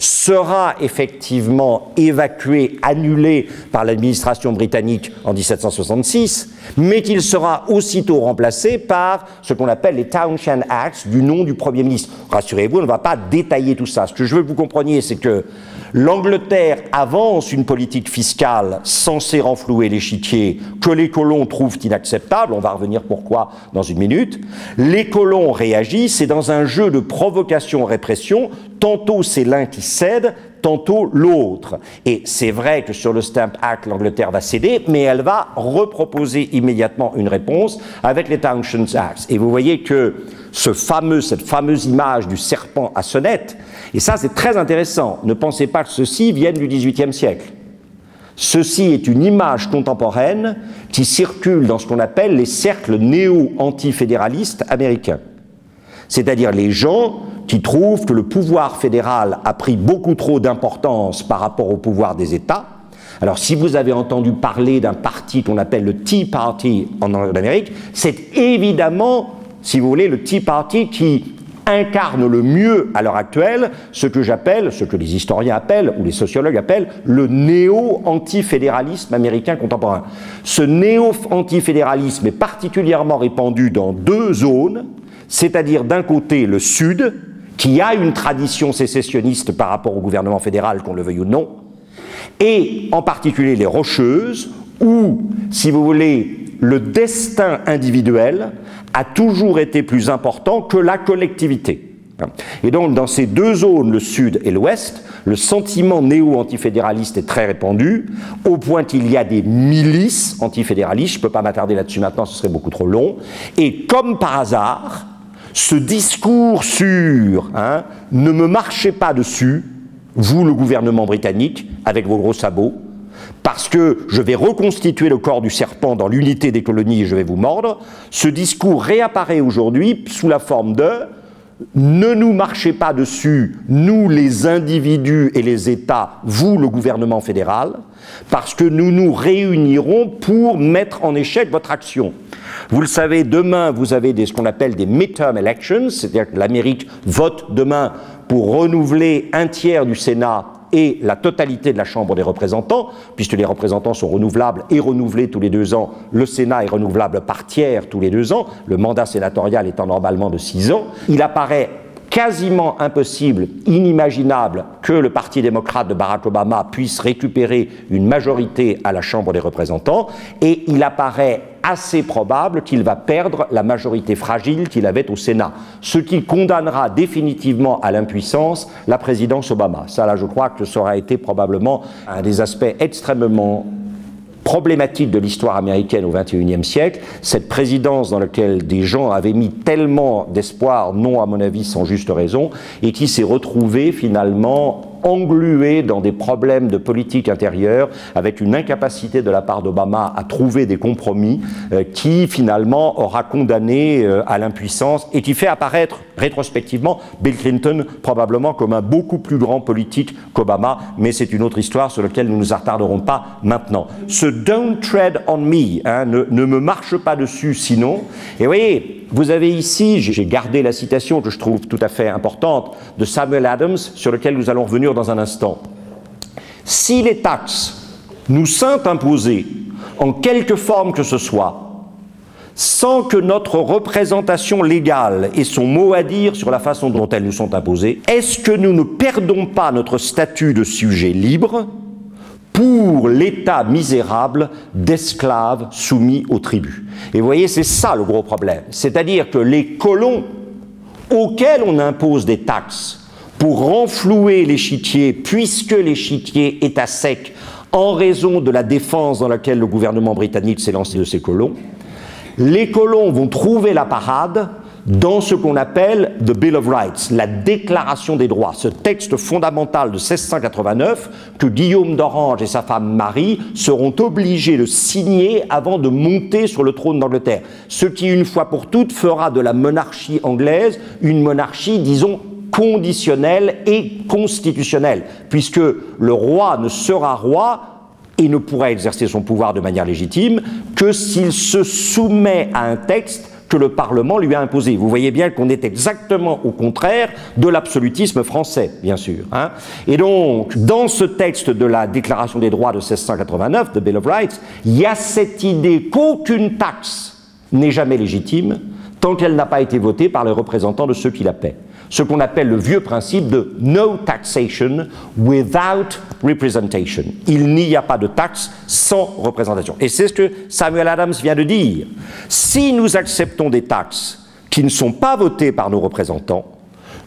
sera effectivement évacué, annulé par l'administration britannique en 1766, mais qu'il sera aussitôt remplacé par ce qu'on appelle les Townshend Acts, du nom du Premier ministre. Rassurez-vous, on ne va pas détailler tout ça. Ce que je veux que vous compreniez, c'est que l'Angleterre avance une politique fiscale censée renflouer l'échiquier que les colons trouvent inacceptable. On va revenir pourquoi dans une minute. Les colons réagissent, c'est dans un jeu de provocation-répression. Tantôt c'est l'un qui cède, tantôt l'autre. Et c'est vrai que sur le Stamp Act, l'Angleterre va céder, mais elle va reproposer immédiatement une réponse avec les Townshend Acts. Et vous voyez que cette fameuse image du serpent à sonnette, et ça c'est très intéressant, ne pensez pas que ceci vienne du XVIIIe siècle. Ceci est une image contemporaine qui circule dans ce qu'on appelle les cercles néo-antifédéralistes américains. C'est-à-dire les gens qui trouvent que le pouvoir fédéral a pris beaucoup trop d'importance par rapport au pouvoir des États. Alors, si vous avez entendu parler d'un parti qu'on appelle le Tea Party en Amérique, c'est évidemment, si vous voulez, le Tea Party qui incarne le mieux à l'heure actuelle ce que j'appelle, ce que les historiens appellent, ou les sociologues appellent, le néo-antifédéralisme américain contemporain. Ce néo-antifédéralisme est particulièrement répandu dans deux zones, c'est-à-dire d'un côté le Sud, qui a une tradition sécessionniste par rapport au gouvernement fédéral, qu'on le veuille ou non, et en particulier les Rocheuses, où, si vous voulez, le destin individuel a toujours été plus important que la collectivité. Et donc, dans ces deux zones, le Sud et l'Ouest, le sentiment néo-antifédéraliste est très répandu, au point qu'il y a des milices antifédéralistes. Je ne peux pas m'attarder là-dessus maintenant, ce serait beaucoup trop long. Et comme par hasard, ce discours sur ne me marchez pas dessus, vous, le gouvernement britannique, avec vos gros sabots, parce que je vais reconstituer le corps du serpent dans l'unité des colonies et je vais vous mordre, ce discours réapparaît aujourd'hui sous la forme de « ne nous marchez pas dessus, nous les individus et les États, vous le gouvernement fédéral, parce que nous nous réunirons pour mettre en échec votre action ». Vous le savez, demain, vous avez ce qu'on appelle des midterm elections, c'est-à-dire que l'Amérique vote demain pour renouveler un tiers du Sénat et la totalité de la Chambre des représentants, puisque les représentants sont renouvelables et renouvelés tous les 2 ans, le Sénat est renouvelable par tiers tous les 2 ans, le mandat sénatorial étant normalement de 6 ans. Il apparaît quasiment impossible, inimaginable, que le Parti démocrate de Barack Obama puisse récupérer une majorité à la Chambre des représentants, et il apparaît assez probable qu'il va perdre la majorité fragile qu'il avait au Sénat, ce qui condamnera définitivement à l'impuissance la présidence Obama. Ça, là, je crois que ça aura été probablement un des aspects extrêmement problématique de l'histoire américaine au XXIe siècle, cette présidence dans laquelle des gens avaient mis tellement d'espoir, non à mon avis sans juste raison, et qui s'est retrouvée finalement engluée dans des problèmes de politique intérieure, avec une incapacité de la part d'Obama à trouver des compromis qui finalement aura condamné à l'impuissance et qui fait apparaître rétrospectivement Bill Clinton probablement comme un beaucoup plus grand politique qu'Obama, mais c'est une autre histoire sur laquelle nous ne nous attarderons pas maintenant. Ce Don't tread on me, ne me marche pas dessus sinon, et vous voyez, vous avez ici, j'ai gardé la citation que je trouve tout à fait importante de Samuel Adams, sur lequel nous allons revenir dans un instant. Si les taxes nous sont imposées en quelque forme que ce soit, sans que notre représentation légale ait son mot à dire sur la façon dont elles nous sont imposées, est-ce que nous ne perdons pas notre statut de sujet libre pour l'état misérable d'esclaves soumis aux tribus? Et vous voyez, c'est ça le gros problème. C'est-à-dire que les colons auxquels on impose des taxes pour renflouer l'échiquier, puisque l'échiquier est à sec en raison de la défense dans laquelle le gouvernement britannique s'est lancé de ses colons, les colons vont trouver la parade dans ce qu'on appelle the Bill of Rights, la Déclaration des droits, ce texte fondamental de 1689 que Guillaume d'Orange et sa femme Marie seront obligés de signer avant de monter sur le trône d'Angleterre. Ce qui, une fois pour toutes, fera de la monarchie anglaise une monarchie, disons, conditionnelle et constitutionnelle, puisque le roi ne sera roi et ne pourra exercer son pouvoir de manière légitime que s'il se soumet à un texte que le Parlement lui a imposées. Vous voyez bien qu'on est exactement au contraire de l'absolutisme français, bien sûr. Hein. Et donc, dans ce texte de la Déclaration des droits de 1689, de Bill of Rights, il y a cette idée qu'aucune taxe n'est jamais légitime tant qu'elle n'a pas été votée par les représentants de ceux qui la paient. Ce qu'on appelle le vieux principe de no taxation without representation. Il n'y a pas de taxe sans représentation. Et c'est ce que Samuel Adams vient de dire. Si nous acceptons des taxes qui ne sont pas votées par nos représentants,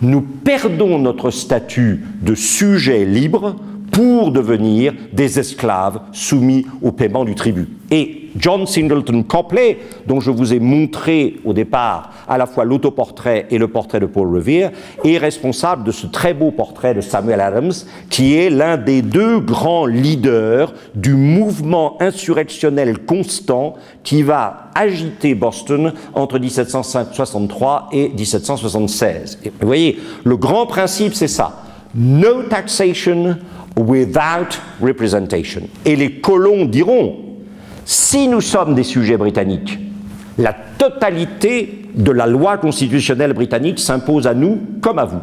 nous perdons notre statut de sujet libre pour devenir des esclaves soumis au paiement du tribut. Et John Singleton Copley, dont je vous ai montré au départ à la fois l'autoportrait et le portrait de Paul Revere, est responsable de ce très beau portrait de Samuel Adams, qui est l'un des deux grands leaders du mouvement insurrectionnel constant qui va agiter Boston entre 1763 et 1776. Et vous voyez, le grand principe, c'est ça. No taxation without representation. Et les colons diront, si nous sommes des sujets britanniques, la totalité de la loi constitutionnelle britannique s'impose à nous comme à vous.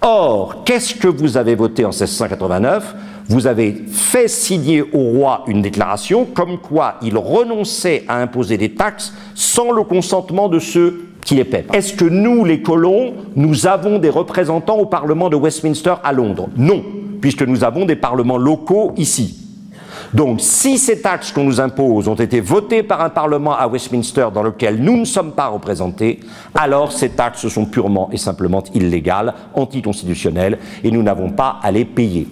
Or, qu'est-ce que vous avez voté en 1689? Vous avez fait signer au roi une déclaration comme quoi il renonçait à imposer des taxes sans le consentement de ceux qui les paient. Est-ce que nous, les colons, nous avons des représentants au Parlement de Westminster à Londres? Non, puisque nous avons des parlements locaux ici. Donc, si ces taxes qu'on nous impose ont été votées par un Parlement à Westminster dans lequel nous ne sommes pas représentés, alors ces taxes sont purement et simplement illégales, anticonstitutionnelles, et nous n'avons pas à les payer.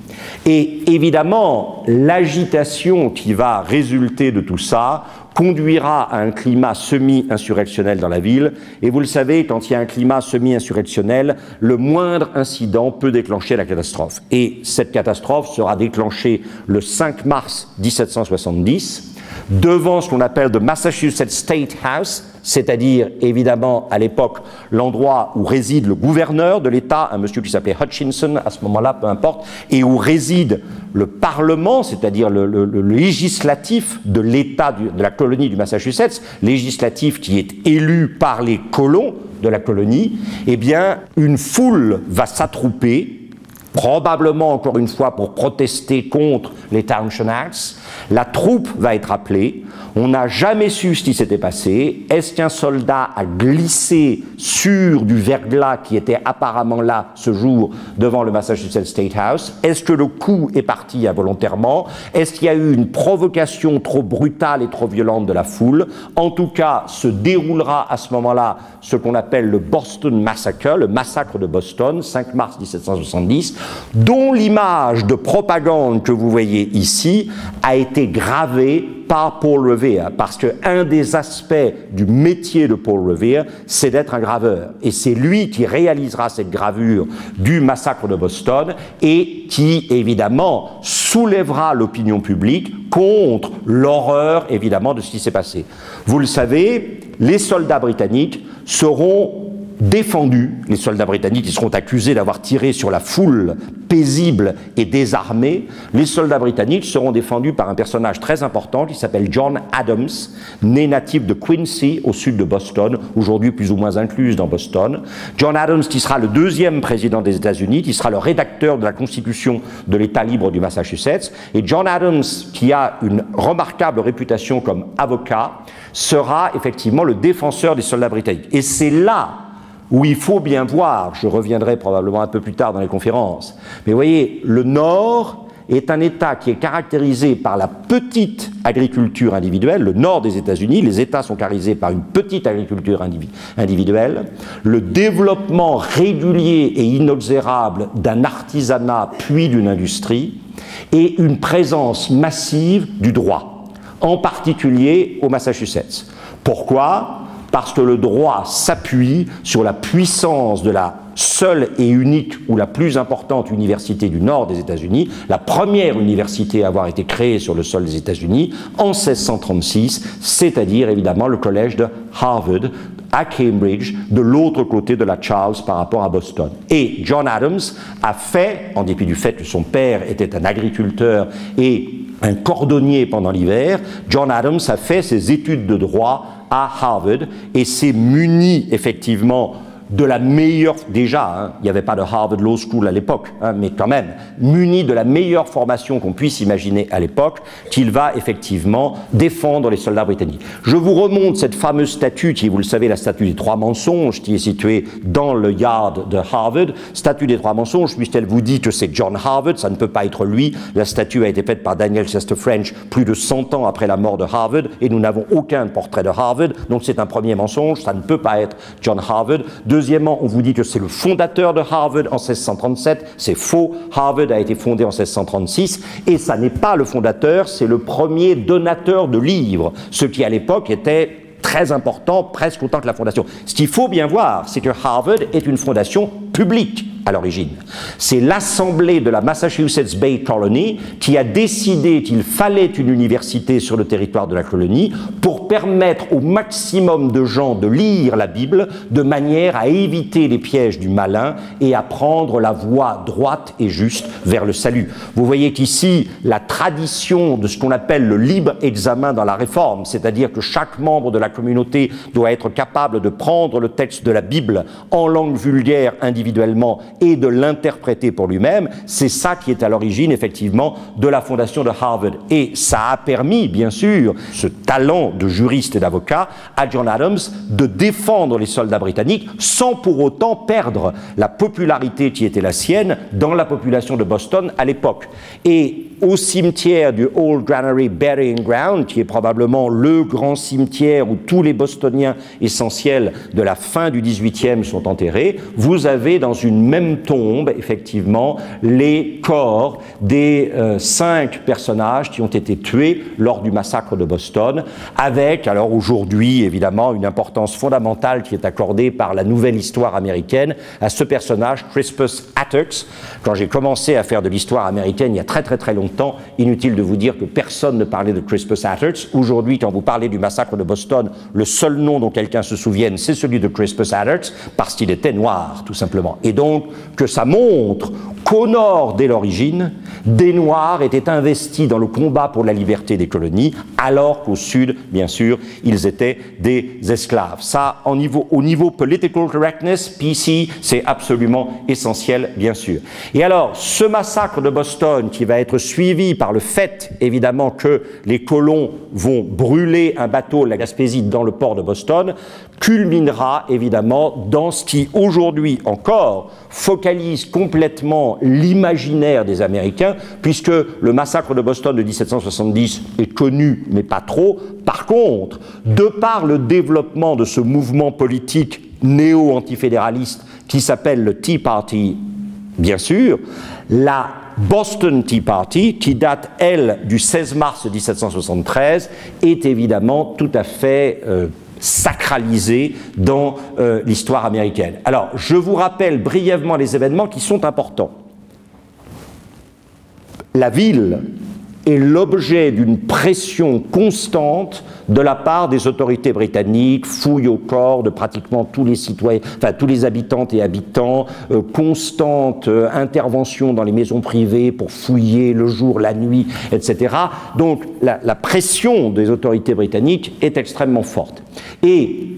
Et évidemment, l'agitation qui va résulter de tout ça conduira à un climat semi-insurrectionnel dans la ville. Et vous le savez, quand il y a un climat semi-insurrectionnel, le moindre incident peut déclencher la catastrophe. Et cette catastrophe sera déclenchée le 5 mars 1770, devant ce qu'on appelle le Massachusetts State House, c'est-à-dire, évidemment, à l'époque, l'endroit où réside le gouverneur de l'État, un monsieur qui s'appelait Hutchinson, à ce moment-là, peu importe, et où réside le Parlement, c'est-à-dire le législatif de l'État de la colonie du Massachusetts, législatif qui est élu par les colons de la colonie, eh bien, une foule va s'attrouper, probablement encore une fois pour protester contre les Townshend Acts. La troupe va être appelée. On n'a jamais su ce qui s'était passé. Est-ce qu'un soldat a glissé sur du verglas qui était apparemment là ce jour devant le Massachusetts State House? Est-ce que le coup est parti involontairement? Est-ce qu'il y a eu une provocation trop brutale et trop violente de la foule? En tout cas, se déroulera à ce moment-là ce qu'on appelle le Boston Massacre, le massacre de Boston, 5 mars 1770, dont l'image de propagande que vous voyez ici a été gravée par Paul Revere, parce qu'un des aspects du métier de Paul Revere, c'est d'être un graveur. Et c'est lui qui réalisera cette gravure du massacre de Boston et qui, évidemment, soulèvera l'opinion publique contre l'horreur, évidemment, de ce qui s'est passé. Vous le savez, les soldats britanniques seront défendus, les soldats britanniques qui seront accusés d'avoir tiré sur la foule paisible et désarmée, les soldats britanniques seront défendus par un personnage très important qui s'appelle John Adams, né natif de Quincy, au sud de Boston, aujourd'hui plus ou moins incluse dans Boston. John Adams qui sera le deuxième président des États-Unis, qui sera le rédacteur de la Constitution de l'État libre du Massachusetts, et John Adams, qui a une remarquable réputation comme avocat, sera effectivement le défenseur des soldats britanniques. Et c'est là où il faut bien voir, je reviendrai probablement un peu plus tard dans les conférences, mais vous voyez, le Nord est un État qui est caractérisé par la petite agriculture individuelle, le Nord des États-Unis, les États sont caractérisés par une petite agriculture individuelle, le développement régulier et inexorable d'un artisanat puis d'une industrie, et une présence massive du droit, en particulier au Massachusetts. Pourquoi ? Parce que le droit s'appuie sur la puissance de la seule et unique ou la plus importante université du nord des États-Unis, la première université à avoir été créée sur le sol des États-Unis en 1636, c'est-à-dire évidemment le collège de Harvard à Cambridge, de l'autre côté de la Charles par rapport à Boston. Et John Adams a fait, en dépit du fait que son père était un agriculteur et un cordonnier pendant l'hiver, John Adams a fait ses études de droit à Harvard et s'est muni effectivement de la meilleure, déjà, il n'y avait pas de Harvard Law School à l'époque, mais quand même, muni de la meilleure formation qu'on puisse imaginer à l'époque, qu'il va effectivement défendre les soldats britanniques. Je vous remonte cette fameuse statue qui est, vous le savez, la statue des 3 mensonges, qui est située dans le yard de Harvard. Statue des 3 mensonges, puisqu'elle vous dit que c'est John Harvard, ça ne peut pas être lui. La statue a été faite par Daniel Chester French plus de 100 ans après la mort de Harvard, et nous n'avons aucun portrait de Harvard, donc c'est un premier mensonge, ça ne peut pas être John Harvard. Deuxièmement, on vous dit que c'est le fondateur de Harvard en 1637, c'est faux, Harvard a été fondé en 1636, et ça n'est pas le fondateur, c'est le premier donateur de livres, ce qui à l'époque était très important, presque autant que la fondation. Ce qu'il faut bien voir, c'est que Harvard est une fondation publique à l'origine. C'est l'Assemblée de la Massachusetts Bay Colony qui a décidé qu'il fallait une université sur le territoire de la colonie pour permettre au maximum de gens de lire la Bible de manière à éviter les pièges du malin et à prendre la voie droite et juste vers le salut. Vous voyez qu'ici, la tradition de ce qu'on appelle le libre examen dans la Réforme, c'est-à-dire que chaque membre de la communauté doit être capable de prendre le texte de la Bible en langue vulgaire individuellement et de l'interpréter pour lui-même, c'est ça qui est à l'origine, effectivement, de la fondation de Harvard. Et ça a permis, bien sûr, ce talent de juriste et d'avocat à John Adams de défendre les soldats britanniques sans pour autant perdre la popularité qui était la sienne dans la population de Boston à l'époque. Et au cimetière du Old Granary Burying Ground, qui est probablement le grand cimetière où tous les Bostoniens essentiels de la fin du XVIIIe sont enterrés, vous avez dans une même tombe, effectivement, les corps des 5 personnages qui ont été tués lors du massacre de Boston, avec, alors aujourd'hui, évidemment, une importance fondamentale qui est accordée par la nouvelle histoire américaine à ce personnage, Crispus Attucks. Quand j'ai commencé à faire de l'histoire américaine il y a très longtemps, inutile de vous dire que personne ne parlait de Crispus Attucks. Aujourd'hui, quand vous parlez du massacre de Boston, le seul nom dont quelqu'un se souvienne, c'est celui de Crispus Attucks, parce qu'il était noir, tout simplement. Et donc, que ça montre qu'au nord, dès l'origine, des Noirs étaient investis dans le combat pour la liberté des colonies, alors qu'au sud, bien sûr, ils étaient des esclaves. Ça, au niveau political correctness, PC, c'est absolument essentiel, bien sûr. Et alors, ce massacre de Boston, qui va être suivi par le fait, évidemment, que les colons vont brûler un bateau, la Gaspésie, dans le port de Boston, culminera, évidemment, dans ce qui, aujourd'hui encore, focalise complètement l'imaginaire des Américains, puisque le massacre de Boston de 1770 est connu, mais pas trop. Par contre, de par le développement de ce mouvement politique néo-antifédéraliste qui s'appelle le Tea Party, bien sûr, la Boston Tea Party, qui date, elle, du 16 mars 1773, est évidemment tout à fait sacralisée dans l'histoire américaine. Alors, je vous rappelle brièvement les événements qui sont importants. La ville est l'objet d'une pression constante de la part des autorités britanniques, fouilles au corps de pratiquement tous les citoyens, enfin tous les habitantes et habitants, constante intervention dans les maisons privées pour fouiller le jour, la nuit, etc. Donc la pression des autorités britanniques est extrêmement forte. Et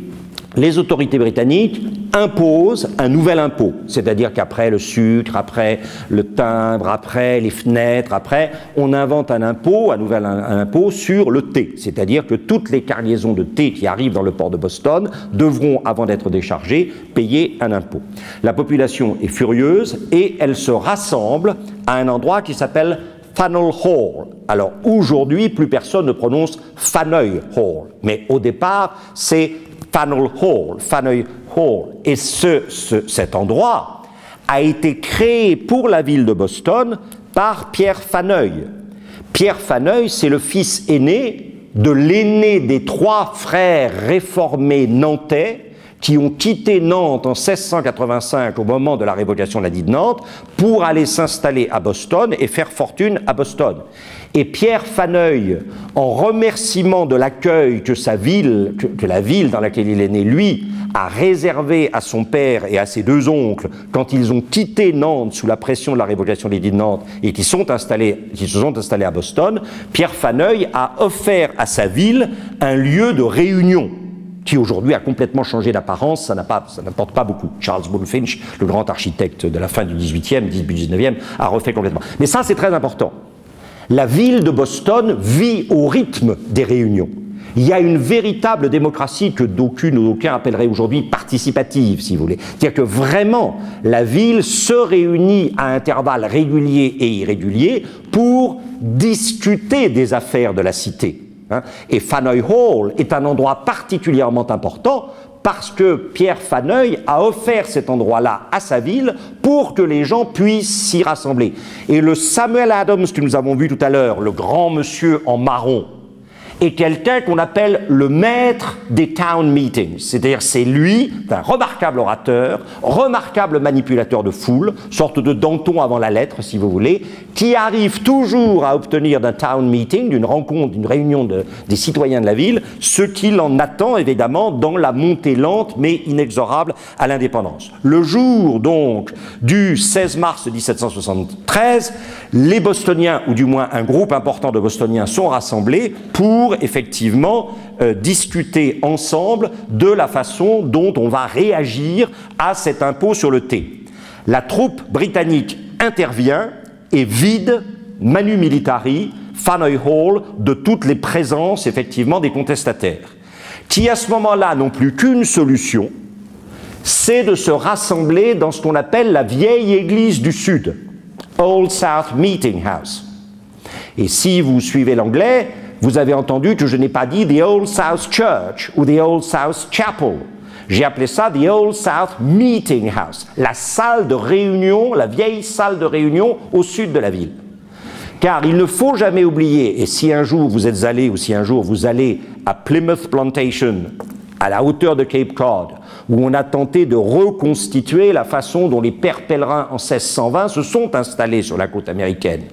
les autorités britanniques imposent un nouvel impôt, c'est-à-dire qu'après le sucre, après le timbre, après les fenêtres, après, on invente un impôt, un impôt sur le thé, c'est-à-dire que toutes les cargaisons de thé qui arrivent dans le port de Boston devront, avant d'être déchargées, payer un impôt. La population est furieuse et elle se rassemble à un endroit qui s'appelle Faneuil Hall. Alors aujourd'hui, plus personne ne prononce Faneuil Hall, mais au départ, c'est Faneuil Hall. Et cet endroit a été créé pour la ville de Boston par Pierre Faneuil. Pierre Faneuil, c'est le fils aîné de l'aîné des 3 frères réformés nantais qui ont quitté Nantes en 1685 au moment de la révocation de la dite Nantes pour aller s'installer à Boston et faire fortune à Boston. Et Pierre Faneuil, en remerciement de l'accueil que sa ville, que la ville dans laquelle il est né, lui, a réservé à son père et à ses 2 oncles quand ils ont quitté Nantes sous la pression de la révocation des dits de Nantes et qui se sont installés à Boston, Pierre Faneuil a offert à sa ville un lieu de réunion. qui aujourd'hui a complètement changé d'apparence, ça n'apporte pas beaucoup. Charles Bulfinch, le grand architecte de la fin du 18e, 19e, a refait complètement. Mais ça, c'est très important. La ville de Boston vit au rythme des réunions. Il y a une véritable démocratie que d'aucuns ou d'aucuns appelleraient aujourd'hui participative, si vous voulez. C'est-à-dire que vraiment, la ville se réunit à intervalles réguliers et irréguliers pour discuter des affaires de la cité. Et Faneuil Hall est un endroit particulièrement important parce que Pierre Faneuil a offert cet endroit-là à sa ville pour que les gens puissent s'y rassembler. Et le Samuel Adams que nous avons vu tout à l'heure, le grand monsieur en marron, est quelqu'un qu'on appelle le maître des town meetings. C'est-à-dire c'est lui, un remarquable orateur, remarquable manipulateur de foule, sorte de Danton avant la lettre, si vous voulez, qui arrive toujours à obtenir d'un town meeting, d'une rencontre, d'une réunion des citoyens de la ville, ce qu'il en attend évidemment dans la montée lente mais inexorable à l'indépendance. Le jour donc du 16 mars 1773, les Bostoniens, ou du moins un groupe important de Bostoniens, sont rassemblés pour effectivement discuter ensemble de la façon dont on va réagir à cet impôt sur le thé. La troupe britannique intervient et vide manu militari Faneuil Hall de toutes les présences effectivement des contestataires, qui à ce moment-là n'ont plus qu'une solution, c'est de se rassembler dans ce qu'on appelle la vieille église du Sud, Old South Meeting House. Et si vous suivez l'anglais, vous avez entendu que je n'ai pas dit The Old South Church ou The Old South Chapel. J'ai appelé ça The Old South Meeting House, la salle de réunion, la vieille salle de réunion au sud de la ville. Car il ne faut jamais oublier, et si un jour vous êtes allé ou si un jour vous allez à Plymouth Plantation, à la hauteur de Cape Cod, où on a tenté de reconstituer la façon dont les pères pèlerins en 1620 se sont installés sur la côte américaine.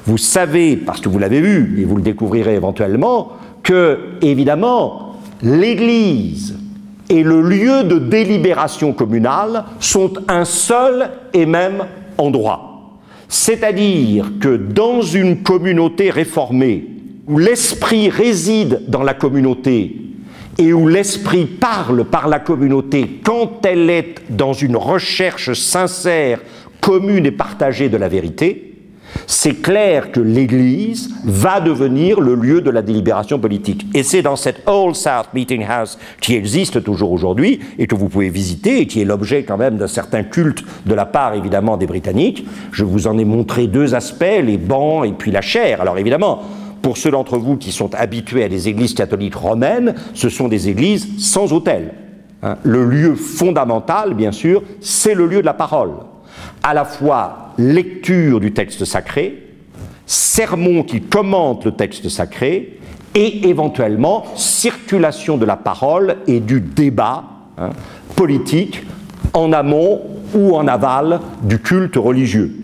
Vous savez, parce que vous l'avez vu, et vous le découvrirez éventuellement, que, évidemment, l'Église et le lieu de délibération communale sont un seul et même endroit. C'est-à-dire que dans une communauté réformée, où l'esprit réside dans la communauté et où l'esprit parle par la communauté quand elle est dans une recherche sincère, commune et partagée de la vérité, c'est clair que l'Église va devenir le lieu de la délibération politique. Et c'est dans cette Old South Meeting House qui existe toujours aujourd'hui et que vous pouvez visiter et qui est l'objet quand même d'un certain culte de la part évidemment des Britanniques. Je vous en ai montré deux aspects, les bancs et puis la chaire. Alors évidemment, pour ceux d'entre vous qui sont habitués à des églises catholiques romaines, ce sont des églises sans autel. Le lieu fondamental, bien sûr, c'est le lieu de la parole. À la fois lecture du texte sacré, sermon qui commente le texte sacré, et éventuellement circulation de la parole et du débat politique en amont ou en aval du culte religieux.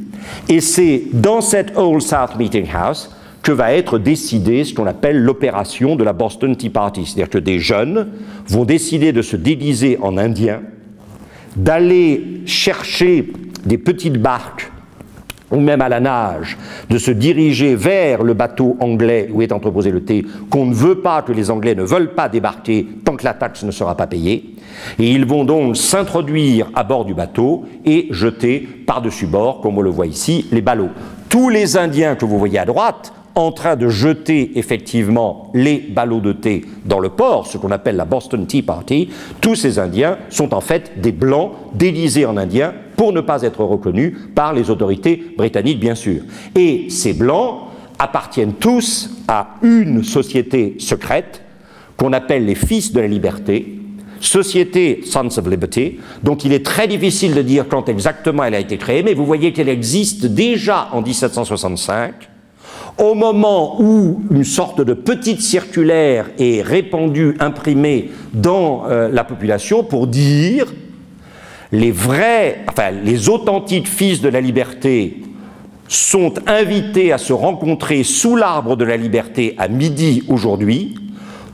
Et c'est dans cette Old South Meeting House que va être décidée ce qu'on appelle l'opération de la Boston Tea Party. C'est-à-dire que des jeunes vont décider de se déguiser en indiens, d'aller chercher des petites barques ou même à la nage, de se diriger vers le bateau anglais où est entreposé le thé, qu'on ne veut pas, que les Anglais ne veulent pas débarquer tant que la taxe ne sera pas payée. Et ils vont donc s'introduire à bord du bateau et jeter par-dessus bord, comme on le voit ici, les ballots. Tous les Indiens que vous voyez à droite, en train de jeter effectivement les ballots de thé dans le port, ce qu'on appelle la Boston Tea Party, tous ces Indiens sont en fait des Blancs déguisés en Indiens pour ne pas être reconnus par les autorités britanniques, bien sûr. Et ces Blancs appartiennent tous à une société secrète qu'on appelle les Fils de la Liberté, Société Sons of Liberty, dont il est très difficile de dire quand exactement elle a été créée, mais vous voyez qu'elle existe déjà en 1765, au moment où une sorte de petite circulaire est répandue, imprimée dans la population pour dire les authentiques fils de la liberté sont invités à se rencontrer sous l'arbre de la liberté à midi aujourd'hui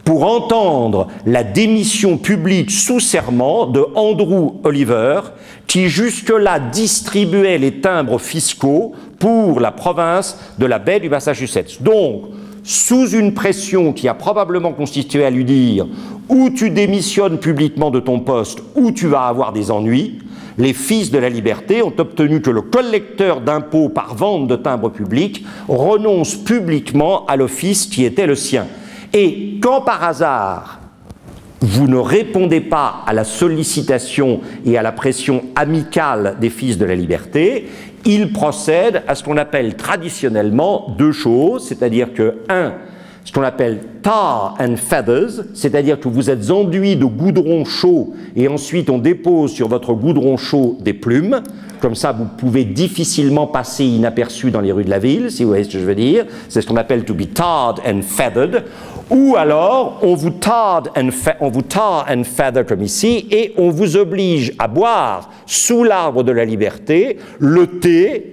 pour entendre la démission publique sous serment de Andrew Oliver, qui jusque-là distribuait les timbres fiscaux pour la province de la baie du Massachusetts. Donc, sous une pression qui a probablement consisté à lui dire ou tu démissionnes publiquement de ton poste ou tu vas avoir des ennuis, les Fils de la Liberté ont obtenu que le collecteur d'impôts par vente de timbres publics renonce publiquement à l'office qui était le sien. Et quand par hasard, vous ne répondez pas à la sollicitation et à la pression amicale des Fils de la Liberté, ils procèdent à ce qu'on appelle traditionnellement deux choses, c'est-à-dire que, ce qu'on appelle tar and feathers, c'est-à-dire que vous êtes enduit de goudron chaud et ensuite on dépose sur votre goudron chaud des plumes. Comme ça, vous pouvez difficilement passer inaperçu dans les rues de la ville, si vous voyez ce que je veux dire. C'est ce qu'on appelle to be tarred and feathered. Ou alors, on vous tar and feather comme ici, et on vous oblige à boire sous l'arbre de la liberté le thé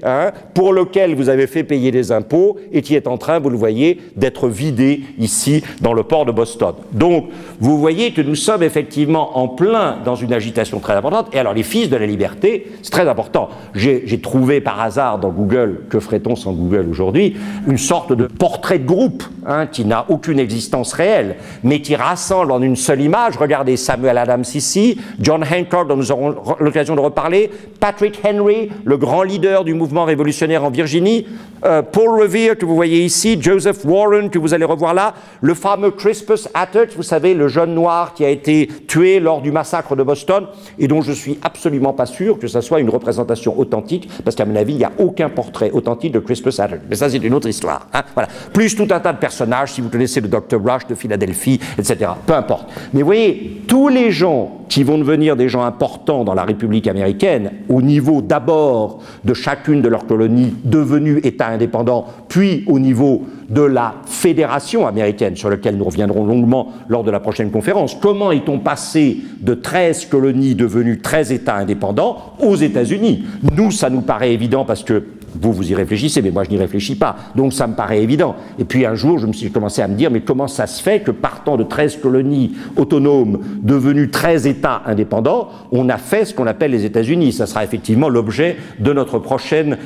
pour lequel vous avez fait payer des impôts et qui est en train, vous le voyez, d'être vidé ici dans le port de Boston. Donc, vous voyez que nous sommes effectivement en plein dans une agitation très importante. Et alors, les Fils de la Liberté, c'est très important. J'ai trouvé par hasard dans Google, que ferait-on sans Google aujourd'hui, une sorte de portrait de groupe qui n'a aucune existence réelle, mais qui rassemble en une seule image. Regardez Samuel Adams ici, John Hancock, dont nous aurons l'occasion de reparler, Patrick Henry, le grand leader du mouvement révolutionnaire en Virginie, Paul Revere, que vous voyez ici, Joseph Warren, que vous allez revoir là, le fameux Crispus Attucks, vous savez, le jeune noir qui a été tué lors du massacre de Boston, et dont je suis absolument pas sûr que ça soit une représentation authentique, parce qu'à mon avis, il n'y a aucun portrait authentique de Crispus Attucks. Mais ça, c'est une autre histoire. Voilà. Plus tout un tas de personnages, si vous connaissez le Dr. Rush de Philadelphie, etc. Peu importe. Mais vous voyez, tous les gens qui vont devenir des gens importants dans la République américaine, au niveau d'abord de chacune de leurs colonies devenues États indépendants, puis au niveau de la fédération américaine, sur lequel nous reviendrons longuement lors de la prochaine conférence. Comment est-on passé de 13 colonies devenues 13 États indépendants aux États-Unis? Nous, ça nous paraît évident parce que vous y réfléchissez, mais moi je n'y réfléchis pas. Donc ça me paraît évident. Et puis un jour, je me suis commencé à me dire, mais comment ça se fait que partant de 13 colonies autonomes devenues 13 États indépendants, on a fait ce qu'on appelle les États-Unis? Ça sera effectivement l'objet de notre prochaine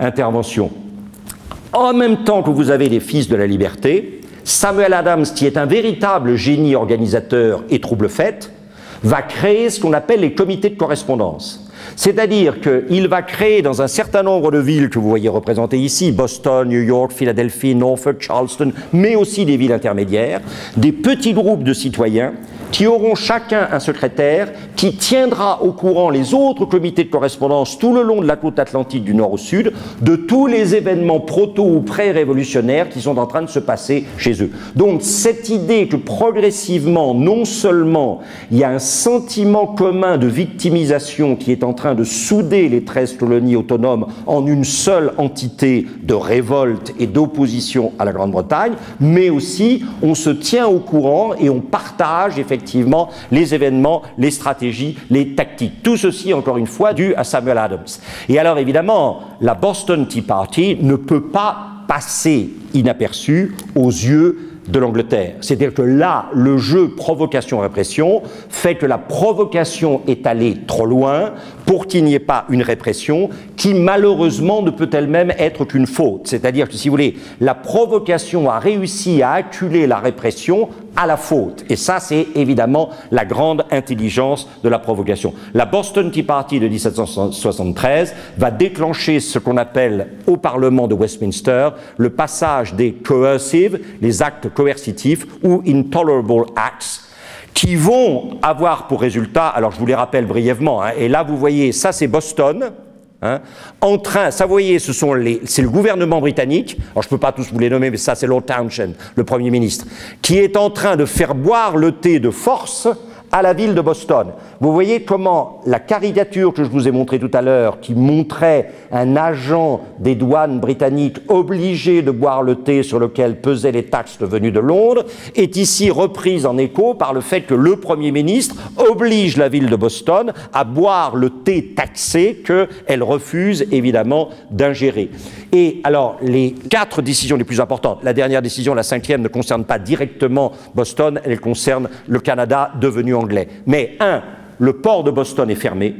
intervention. En même temps que vous avez les Fils de la Liberté, Samuel Adams, qui est un véritable génie organisateur et trouble-fête, va créer ce qu'on appelle les comités de correspondance. C'est-à-dire qu'il va créer dans un certain nombre de villes que vous voyez représentées ici, Boston, New York, Philadelphie, Norfolk, Charleston, mais aussi des villes intermédiaires, des petits groupes de citoyens qui auront chacun un secrétaire qui tiendra au courant les autres comités de correspondance tout le long de la côte atlantique du nord au sud de tous les événements proto- ou pré-révolutionnaires qui sont en train de se passer chez eux. Donc cette idée que progressivement, non seulement il y a un sentiment commun de victimisation qui est en train de souder les 13 colonies autonomes en une seule entité de révolte et d'opposition à la Grande-Bretagne, mais aussi on se tient au courant et on partage effectivement les événements, les stratégies, les tactiques. Tout ceci, encore une fois, dû à Samuel Adams. Et alors, évidemment, la Boston Tea Party ne peut pas passer inaperçue aux yeux de l'Angleterre. C'est-à-dire que là, le jeu provocation-répression fait que la provocation est allée trop loin pour qu'il n'y ait pas une répression qui, malheureusement, ne peut elle-même être qu'une faute. C'est-à-dire que, si vous voulez, la provocation a réussi à acculer la répression à la faute. Et ça, c'est évidemment la grande intelligence de la provocation. La Boston Tea Party de 1773 va déclencher ce qu'on appelle au Parlement de Westminster le passage des coercive, les actes coercitifs ou intolerable acts, qui vont avoir pour résultat, alors je vous les rappelle brièvement, et là vous voyez, ça c'est Boston, en train, ça vous voyez, c'est le gouvernement britannique, alors je ne peux pas tous vous les nommer, mais ça c'est Lord Townshend, le Premier ministre, qui est en train de faire boire le thé de force à la ville de Boston. Vous voyez comment la caricature que je vous ai montrée tout à l'heure, qui montrait un agent des douanes britanniques obligé de boire le thé sur lequel pesaient les taxes venues de Londres, est ici reprise en écho par le fait que le Premier ministre oblige la ville de Boston à boire le thé taxé qu'elle refuse évidemment d'ingérer. Et alors, les 4 décisions les plus importantes, la dernière décision, la 5e, ne concerne pas directement Boston, elle concerne le Canada devenu anglais. Mais le port de Boston est fermé,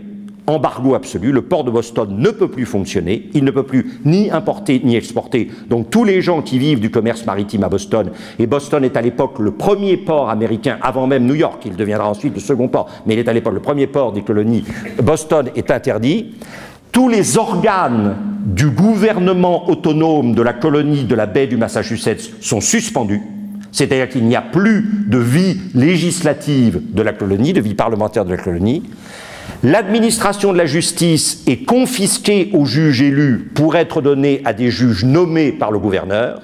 embargo absolu, le port de Boston ne peut plus fonctionner, il ne peut plus ni importer ni exporter. Donc tous les gens qui vivent du commerce maritime à Boston, et Boston est à l'époque le premier port américain, avant même New York, il deviendra ensuite le second port, mais il est à l'époque le premier port des colonies, Boston est interdit. Tous les organes du gouvernement autonome de la colonie de la baie du Massachusetts sont suspendus. C'est-à-dire qu'il n'y a plus de vie législative de la colonie, de vie parlementaire de la colonie. L'administration de la justice est confisquée aux juges élus pour être donnée à des juges nommés par le gouverneur.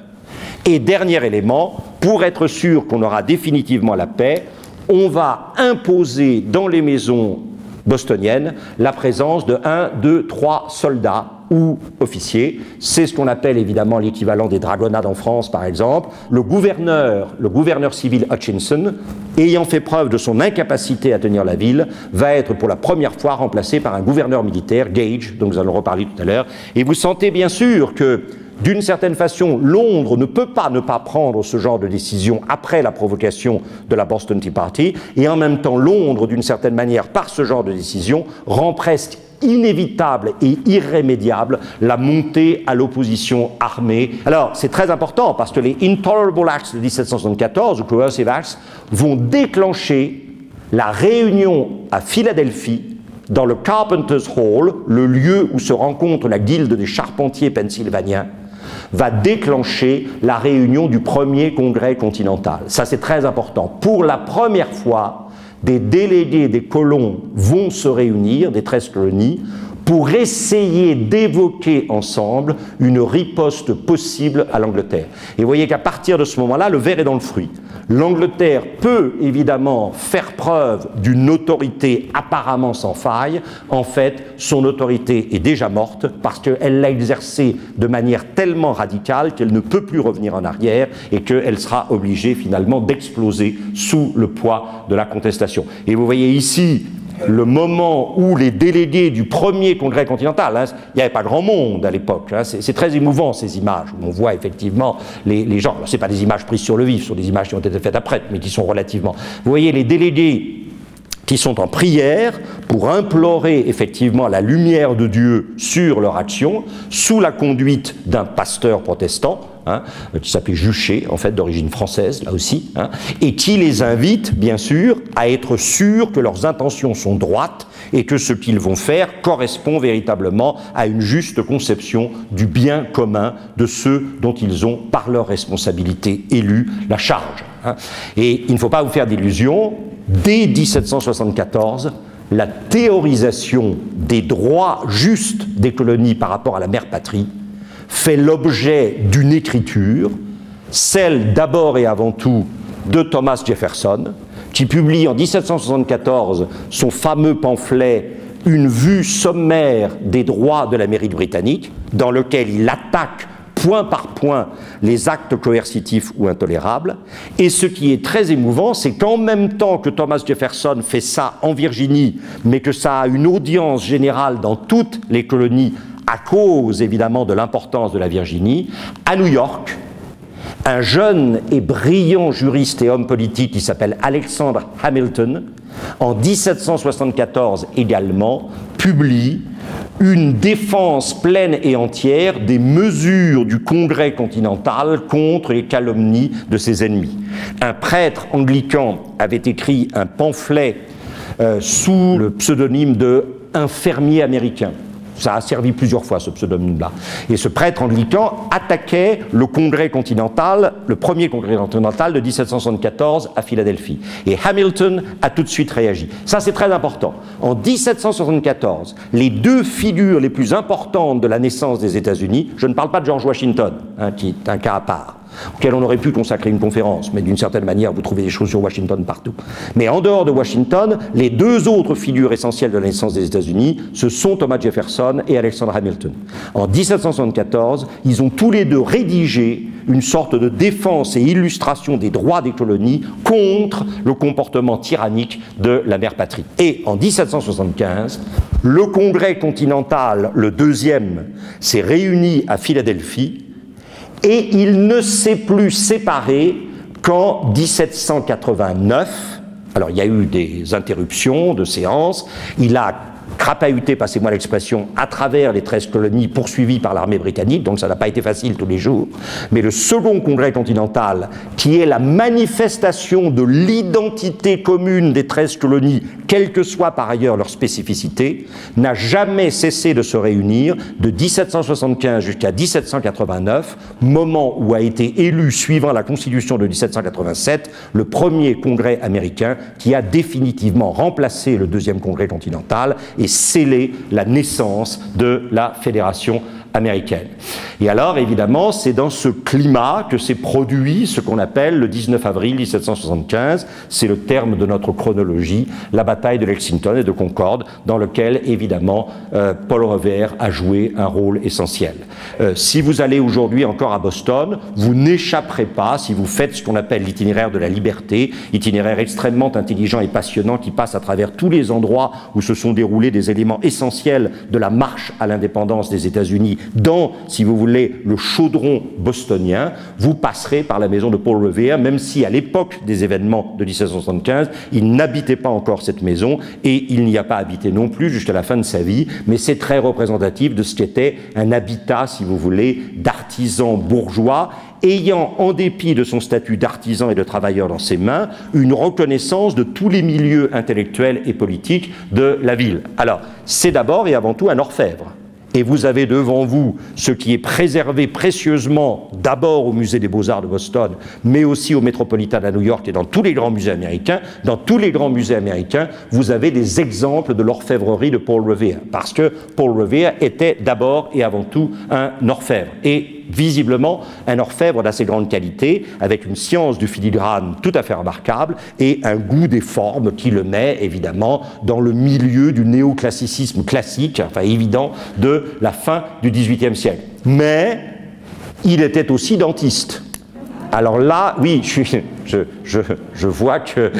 Et dernier élément, pour être sûr qu'on aura définitivement la paix, on va imposer dans les maisons bostoniennes la présence de 1, 2, 3 soldats ou officiers. C'est ce qu'on appelle évidemment l'équivalent des dragonnades en France, par exemple. Le gouverneur civil Hutchinson, ayant fait preuve de son incapacité à tenir la ville, va être pour la première fois remplacé par un gouverneur militaire, Gage, dont nous allons reparler tout à l'heure. Et vous sentez bien sûr que, d'une certaine façon, Londres ne peut pas ne pas prendre ce genre de décision après la provocation de la Boston Tea Party, et en même temps, Londres, d'une certaine manière, par ce genre de décision, rend presque inévitable et irrémédiable la montée à l'opposition armée. Alors, c'est très important parce que les Intolerable Acts de 1774, ou Coercive Acts, vont déclencher la réunion à Philadelphie dans le Carpenter's Hall, le lieu où se rencontre la guilde des charpentiers pennsylvaniens, va déclencher la réunion du premier congrès continental. Ça, c'est très important. Pour la première fois, des délégués des colons vont se réunir, des 13 colonies, pour essayer d'évoquer ensemble une riposte possible à l'Angleterre. Et vous voyez qu'à partir de ce moment-là, le ver est dans le fruit. L'Angleterre peut évidemment faire preuve d'une autorité apparemment sans faille. En fait, son autorité est déjà morte parce qu'elle l'a exercée de manière tellement radicale qu'elle ne peut plus revenir en arrière et qu'elle sera obligée finalement d'exploser sous le poids de la contestation. Et vous voyez ici le moment où les délégués du premier congrès continental, il n'y avait pas grand monde à l'époque, c'est très émouvant ces images, où on voit effectivement les gens, alors ce n'est pas des images prises sur le vif, ce sont des images qui ont été faites après, mais qui sont relativement... Vous voyez les délégués qui sont en prière pour implorer effectivement la lumière de Dieu sur leur action, sous la conduite d'un pasteur protestant, qui s'appelait Juchet, en fait, d'origine française, là aussi, et qui les invite, bien sûr, à être sûrs que leurs intentions sont droites et que ce qu'ils vont faire correspond véritablement à une juste conception du bien commun de ceux dont ils ont, par leur responsabilité élue, la charge. Et il ne faut pas vous faire d'illusions, dès 1774, la théorisation des droits justes des colonies par rapport à la mère patrie fait l'objet d'une écriture, celle d'abord et avant tout de Thomas Jefferson, qui publie en 1774 son fameux pamphlet « Une vue sommaire des droits de l'Amérique britannique », dans lequel il attaque point par point les actes coercitifs ou intolérables. Et ce qui est très émouvant, c'est qu'en même temps que Thomas Jefferson fait ça en Virginie, mais que ça a une audience générale dans toutes les colonies à cause évidemment de l'importance de la Virginie, à New York, un jeune et brillant juriste et homme politique qui s'appelle Alexander Hamilton, en 1774 également, publie une défense pleine et entière des mesures du Congrès continental contre les calomnies de ses ennemis. Un prêtre anglican avait écrit un pamphlet sous le pseudonyme de « Un fermier américain ». Ça a servi plusieurs fois, ce pseudonyme-là. Et ce prêtre anglican attaquait le congrès continental, le premier congrès continental de 1774 à Philadelphie. Et Hamilton a tout de suite réagi. Ça, c'est très important. En 1774, les deux figures les plus importantes de la naissance des États-Unis, je ne parle pas de George Washington, qui est un cas à part, auquel on aurait pu consacrer une conférence, mais d'une certaine manière, vous trouvez des choses sur Washington partout. Mais en dehors de Washington, les deux autres figures essentielles de la naissance des États-Unis, ce sont Thomas Jefferson et Alexander Hamilton. En 1774, ils ont tous les deux rédigé une sorte de défense et illustration des droits des colonies contre le comportement tyrannique de la mère patrie. Et en 1775, le Congrès continental, le deuxième, s'est réuni à Philadelphie, et il ne s'est plus séparé qu'en 1789. Alors il y a eu des interruptions de séances, il a crapahuté, passez-moi l'expression, à travers les 13 colonies poursuivies par l'armée britannique, donc ça n'a pas été facile tous les jours. Mais le second congrès continental, qui est la manifestation de l'identité commune des 13 colonies, quelle que soit par ailleurs leur spécificité, n'a jamais cessé de se réunir de 1775 jusqu'à 1789, moment où a été élu, suivant la Constitution de 1787, le premier congrès américain qui a définitivement remplacé le deuxième congrès continental et scellé la naissance de la Fédération américaine. Et alors, évidemment, c'est dans ce climat que s'est produit ce qu'on appelle le 19 avril 1775, c'est le terme de notre chronologie, la bataille de Lexington et de Concorde, dans lequel, évidemment, Paul Revere a joué un rôle essentiel. Si vous allez aujourd'hui encore à Boston, vous n'échapperez pas, si vous faites ce qu'on appelle l'itinéraire de la liberté, itinéraire extrêmement intelligent et passionnant qui passe à travers tous les endroits où se sont déroulés des éléments essentiels de la marche à l'indépendance des États-Unis dans, si vous voulez, le chaudron bostonien, vous passerez par la maison de Paul Revere, même si à l'époque des événements de 1775, il n'habitait pas encore cette maison et il n'y a pas habité non plus jusqu'à la fin de sa vie, mais c'est très représentatif de ce qu'était un habitat, si vous voulez, d'artisan bourgeois, ayant, en dépit de son statut d'artisan et de travailleur dans ses mains, une reconnaissance de tous les milieux intellectuels et politiques de la ville. Alors, c'est d'abord et avant tout un orfèvre. Et vous avez devant vous ce qui est préservé précieusement d'abord au musée des Beaux-Arts de Boston, mais aussi au Metropolitan à New York et dans tous les grands musées américains. Dans tous les grands musées américains, vous avez des exemples de l'orfèvrerie de Paul Revere, parce que Paul Revere était d'abord et avant tout un orfèvre. Et visiblement un orfèvre d'assez grande qualité, avec une science du filigrane tout à fait remarquable et un goût des formes qui le met évidemment dans le milieu du néoclassicisme classique, enfin évident, de la fin du XVIIIe siècle. Mais il était aussi dentiste. Alors là, oui, je vois que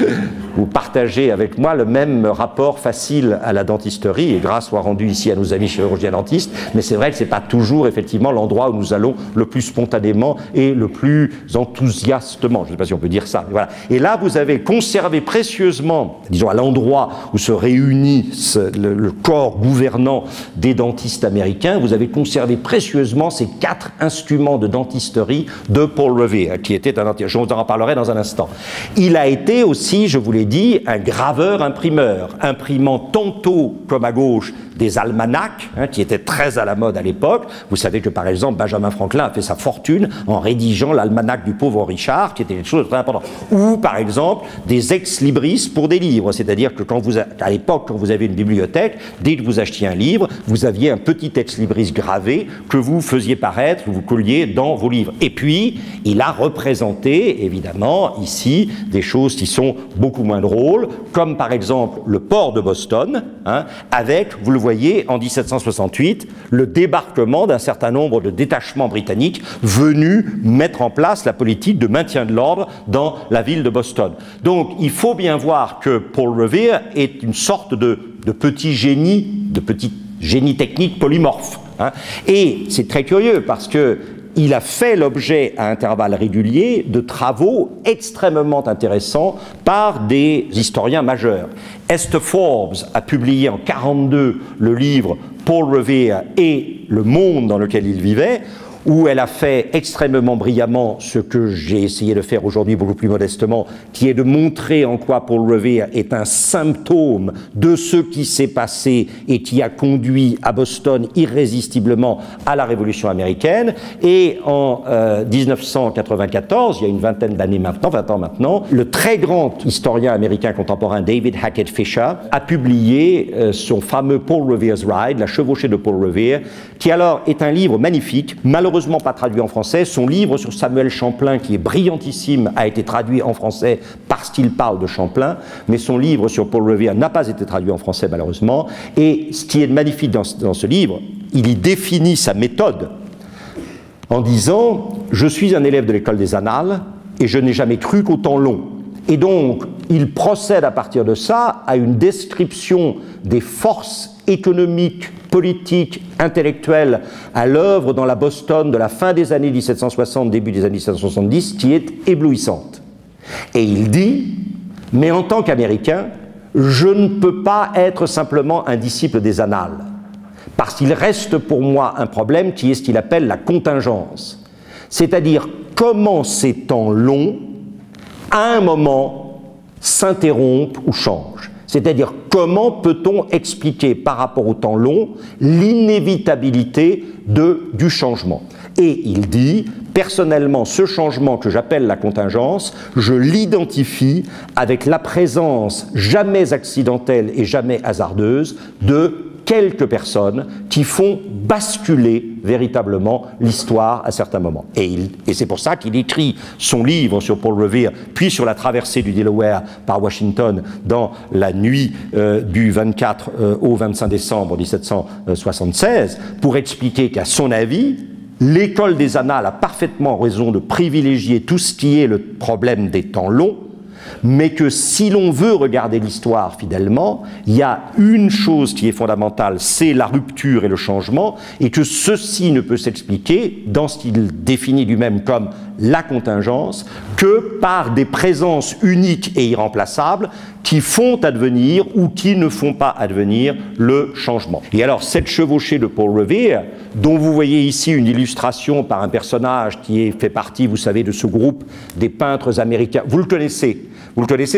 vous partagez avec moi le même rapport facile à la dentisterie, et grâce soit rendue ici à nos amis chirurgiens dentistes, mais c'est vrai que ce n'est pas toujours effectivement l'endroit où nous allons le plus spontanément et le plus enthousiastement, je ne sais pas si on peut dire ça, mais voilà. Et là, vous avez conservé précieusement, disons à l'endroit où se réunit le corps gouvernant des dentistes américains, vous avez conservé précieusement ces 4 instruments de dentisterie de Paul Revere, qui était un dentiste. Je vous en reparlerai dans un instant. Il a été aussi, je vous l'ai dit, un graveur-imprimeur, imprimant tantôt, comme à gauche, des almanachs, qui étaient très à la mode à l'époque. Vous savez que, par exemple, Benjamin Franklin a fait sa fortune en rédigeant l'almanach du pauvre Richard, qui était quelque chose de très important. Ou, par exemple, des ex-libris pour des livres. C'est-à-dire que, à l'époque, quand vous avez une bibliothèque, dès que vous achetiez un livre, vous aviez un petit ex-libris gravé que vous faisiez paraître, que vous colliez dans vos livres. Et puis, il a représenté, évidemment, ici, des choses qui sont beaucoup moins drôles, comme, par exemple, le port de Boston, avec, vous le voyez, en 1768, le débarquement d'un certain nombre de détachements britanniques venus mettre en place la politique de maintien de l'ordre dans la ville de Boston. Donc, il faut bien voir que Paul Revere est une sorte de petit génie technique polymorphe. Et c'est très curieux parce que il a fait l'objet à intervalles réguliers de travaux extrêmement intéressants par des historiens majeurs. Esther Forbes a publié en 1942 le livre Paul Revere et le monde dans lequel il vivait, où elle a fait extrêmement brillamment ce que j'ai essayé de faire aujourd'hui beaucoup plus modestement, qui est de montrer en quoi Paul Revere est un symptôme de ce qui s'est passé et qui a conduit à Boston irrésistiblement à la Révolution américaine. Et en 1994, il y a une vingtaine d'années maintenant, 20 ans maintenant, le très grand historien américain contemporain David Hackett Fischer a publié son fameux Paul Revere's Ride, la chevauchée de Paul Revere, qui alors est un livre magnifique, malheureusement pas traduit en français. Son livre sur Samuel Champlain, qui est brillantissime, a été traduit en français parce qu'il parle de Champlain, mais son livre sur Paul Revere n'a pas été traduit en français malheureusement. Et ce qui est magnifique dans ce livre, il y définit sa méthode en disant « Je suis un élève de l'école des Annales et je n'ai jamais cru qu'autant long ». Et donc, il procède à partir de ça à une description des forces économiques, politiques, intellectuelles à l'œuvre dans la Boston de la fin des années 1760, début des années 1770, qui est éblouissante. Et il dit, mais en tant qu'Américain, je ne peux pas être simplement un disciple des annales, parce qu'il reste pour moi un problème qui est ce qu'il appelle la contingence, c'est-à-dire comment ces temps longs, à un moment, s'interrompent ou changent. C'est-à-dire comment peut-on expliquer par rapport au temps long l'inévitabilité du changement. Et il dit, personnellement, ce changement que j'appelle la contingence, je l'identifie avec la présence jamais accidentelle et jamais hasardeuse de quelques personnes qui font basculer véritablement l'histoire à certains moments. Et c'est pour ça qu'il écrit son livre sur Paul Revere, puis sur la traversée du Delaware par Washington dans la nuit du 24 au 25 décembre 1776, pour expliquer qu'à son avis, l'école des annales a parfaitement raison de privilégier tout ce qui est le problème des temps longs, mais que si l'on veut regarder l'histoire fidèlement, il y a une chose qui est fondamentale, c'est la rupture et le changement, et que ceci ne peut s'expliquer, dans ce qu'il définit lui-même comme la contingence, que par des présences uniques et irremplaçables qui font advenir ou qui ne font pas advenir le changement. Et alors, cette chevauchée de Paul Revere, dont vous voyez ici une illustration par un personnage qui fait partie, vous savez, de ce groupe des peintres américains, vous le connaissez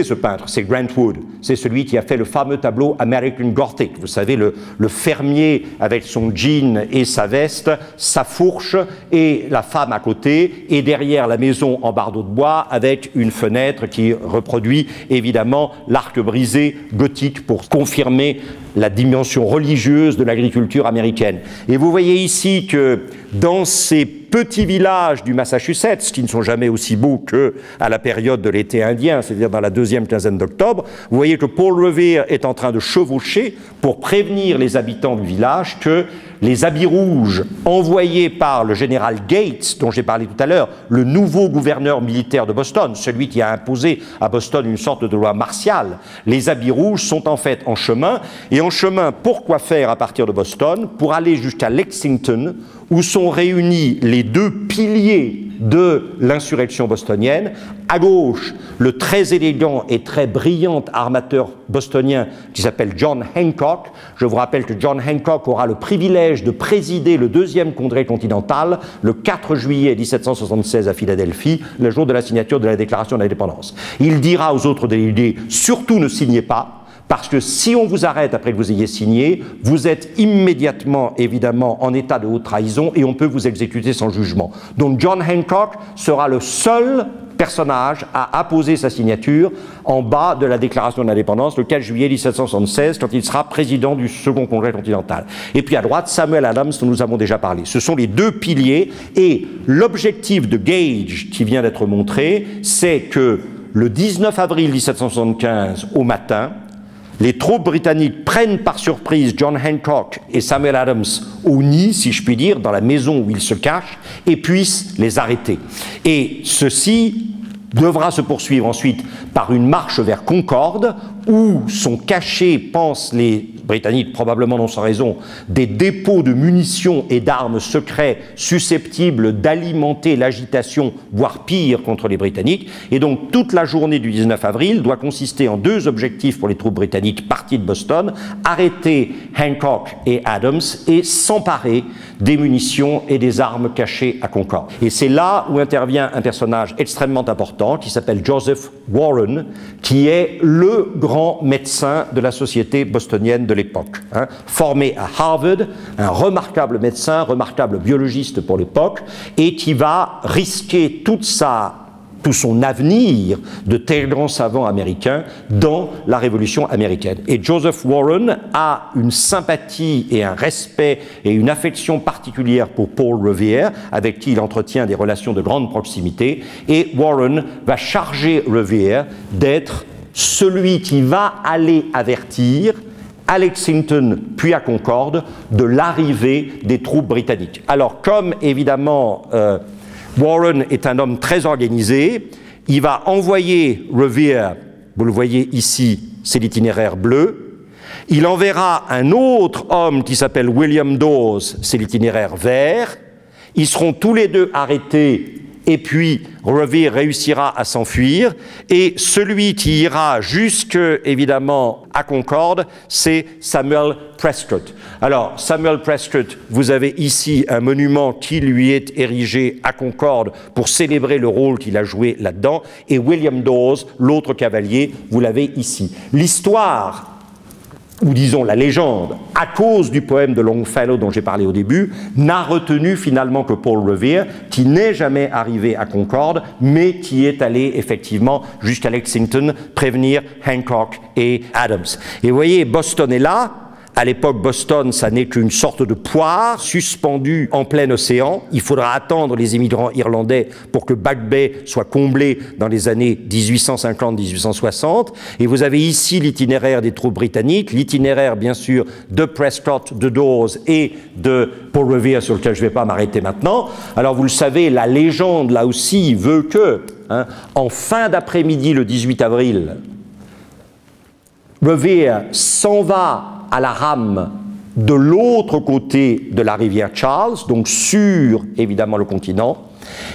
ce peintre, c'est Grant Wood, c'est celui qui a fait le fameux tableau American Gothic, vous savez, le fermier avec son jean et sa veste, sa fourche et la femme à côté, et derrière la maison en bardeau de bois avec une fenêtre qui reproduit évidemment l'arc brisé gothique pour confirmer la dimension religieuse de l'agriculture américaine. Et vous voyez ici que dans ces petits villages du Massachusetts, qui ne sont jamais aussi beaux qu'à la période de l'été indien, c'est-à-dire dans la deuxième quinzaine d'octobre, vous voyez que Paul Revere est en train de chevaucher pour prévenir les habitants du village que les habits rouges envoyés par le général Gates, dont j'ai parlé tout à l'heure, le nouveau gouverneur militaire de Boston, celui qui a imposé à Boston une sorte de loi martiale, les habits rouges sont en fait en chemin, et en chemin, pourquoi faire à partir de Boston? Pour aller jusqu'à Lexington, où sont réunis les deux piliers de l'insurrection bostonienne. À gauche, le très élégant et très brillant armateur bostonien qui s'appelle John Hancock. Je vous rappelle que John Hancock aura le privilège de présider le deuxième congrès continental le 4 juillet 1776 à Philadelphie, le jour de la signature de la déclaration de l'indépendance. Il dira aux autres délégués, surtout ne signez pas, parce que si on vous arrête après que vous ayez signé, vous êtes immédiatement, évidemment, en état de haute trahison et on peut vous exécuter sans jugement. Donc John Hancock sera le seul personnage à apposer sa signature en bas de la déclaration de l'indépendance le 4 juillet 1776, quand il sera président du second congrès continental. Et puis à droite, Samuel Adams, dont nous avons déjà parlé. Ce sont les deux piliers, et l'objectif de Gage, qui vient d'être montré, c'est que le 19 avril 1775, au matin, les troupes britanniques prennent par surprise John Hancock et Samuel Adams au nid, si je puis dire, dans la maison où ils se cachent, et puissent les arrêter. Et ceci devra se poursuivre ensuite par une marche vers Concorde, où sont cachés, pensent les Britanniques, probablement non sans raison, des dépôts de munitions et d'armes secrets susceptibles d'alimenter l'agitation, voire pire, contre les Britanniques. Et donc toute la journée du 19 avril doit consister en deux objectifs pour les troupes britanniques parties de Boston: arrêter Hancock et Adams et s'emparer des munitions et des armes cachées à Concorde. Et c'est là où intervient un personnage extrêmement important qui s'appelle Joseph Warren, qui est le grand médecin de la société bostonienne de l'époque. Formé à Harvard, un remarquable médecin, remarquable biologiste pour l'époque, et qui va risquer tout son avenir de tel grand savant américain dans la Révolution américaine. Et Joseph Warren a une sympathie et un respect et une affection particulière pour Paul Revere, avec qui il entretient des relations de grande proximité, et Warren va charger Revere d'être celui qui va aller avertir à Lexington puis à Concorde de l'arrivée des troupes britanniques. Alors, comme évidemment Warren est un homme très organisé, il va envoyer Revere, vous le voyez ici, c'est l'itinéraire bleu. Il enverra un autre homme qui s'appelle William Dawes, c'est l'itinéraire vert. Ils seront tous les deux arrêtés et puis Revere réussira à s'enfuir, et celui qui ira jusque, évidemment, à Concorde, c'est Samuel Prescott. Alors, Samuel Prescott, vous avez ici un monument qui lui est érigé à Concorde pour célébrer le rôle qu'il a joué là-dedans, et William Dawes, l'autre cavalier, vous l'avez ici. L'histoire, ou disons la légende, à cause du poème de Longfellow dont j'ai parlé au début, n'a retenu finalement que Paul Revere, qui n'est jamais arrivé à Concorde, mais qui est allé effectivement jusqu'à Lexington prévenir Hancock et Adams. Et vous voyez, Boston est là. À l'époque, Boston, ça n'est qu'une sorte de poire suspendue en plein océan. Il faudra attendre les immigrants irlandais pour que Back Bay soit comblé dans les années 1850-1860. Et vous avez ici l'itinéraire des troupes britanniques, l'itinéraire, bien sûr, de Prescott, de Dawes et de Paul Revere, sur lequel je ne vais pas m'arrêter maintenant. Alors, vous le savez, la légende, là aussi, veut que, en fin d'après-midi, le 18 avril, Revere s'en va à la rame de l'autre côté de la rivière Charles, donc sur, évidemment, le continent.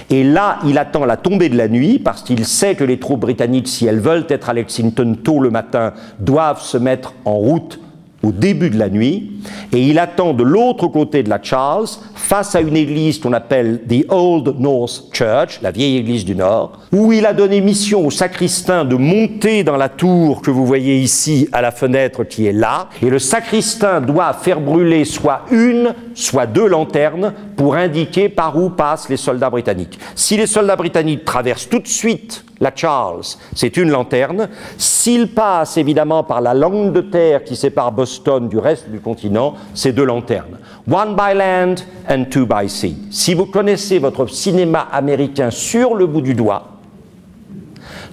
Et là, il attend la tombée de la nuit, parce qu'il sait que les troupes britanniques, si elles veulent être à Lexington tôt le matin, doivent se mettre en route au début de la nuit. Et il attend de l'autre côté de la Charles, face à une église qu'on appelle The Old North Church, la vieille église du Nord, où il a donné mission au sacristain de monter dans la tour que vous voyez ici à la fenêtre qui est là. Et le sacristain doit faire brûler soit une, soit deux lanternes pour indiquer par où passent les soldats britanniques. Si les soldats britanniques traversent tout de suite la Charles, c'est une lanterne. S'ils passent évidemment par la langue de terre qui sépare Boston du reste du continent, c'est deux lanternes. One by land and two by sea. Si vous connaissez votre cinéma américain sur le bout du doigt,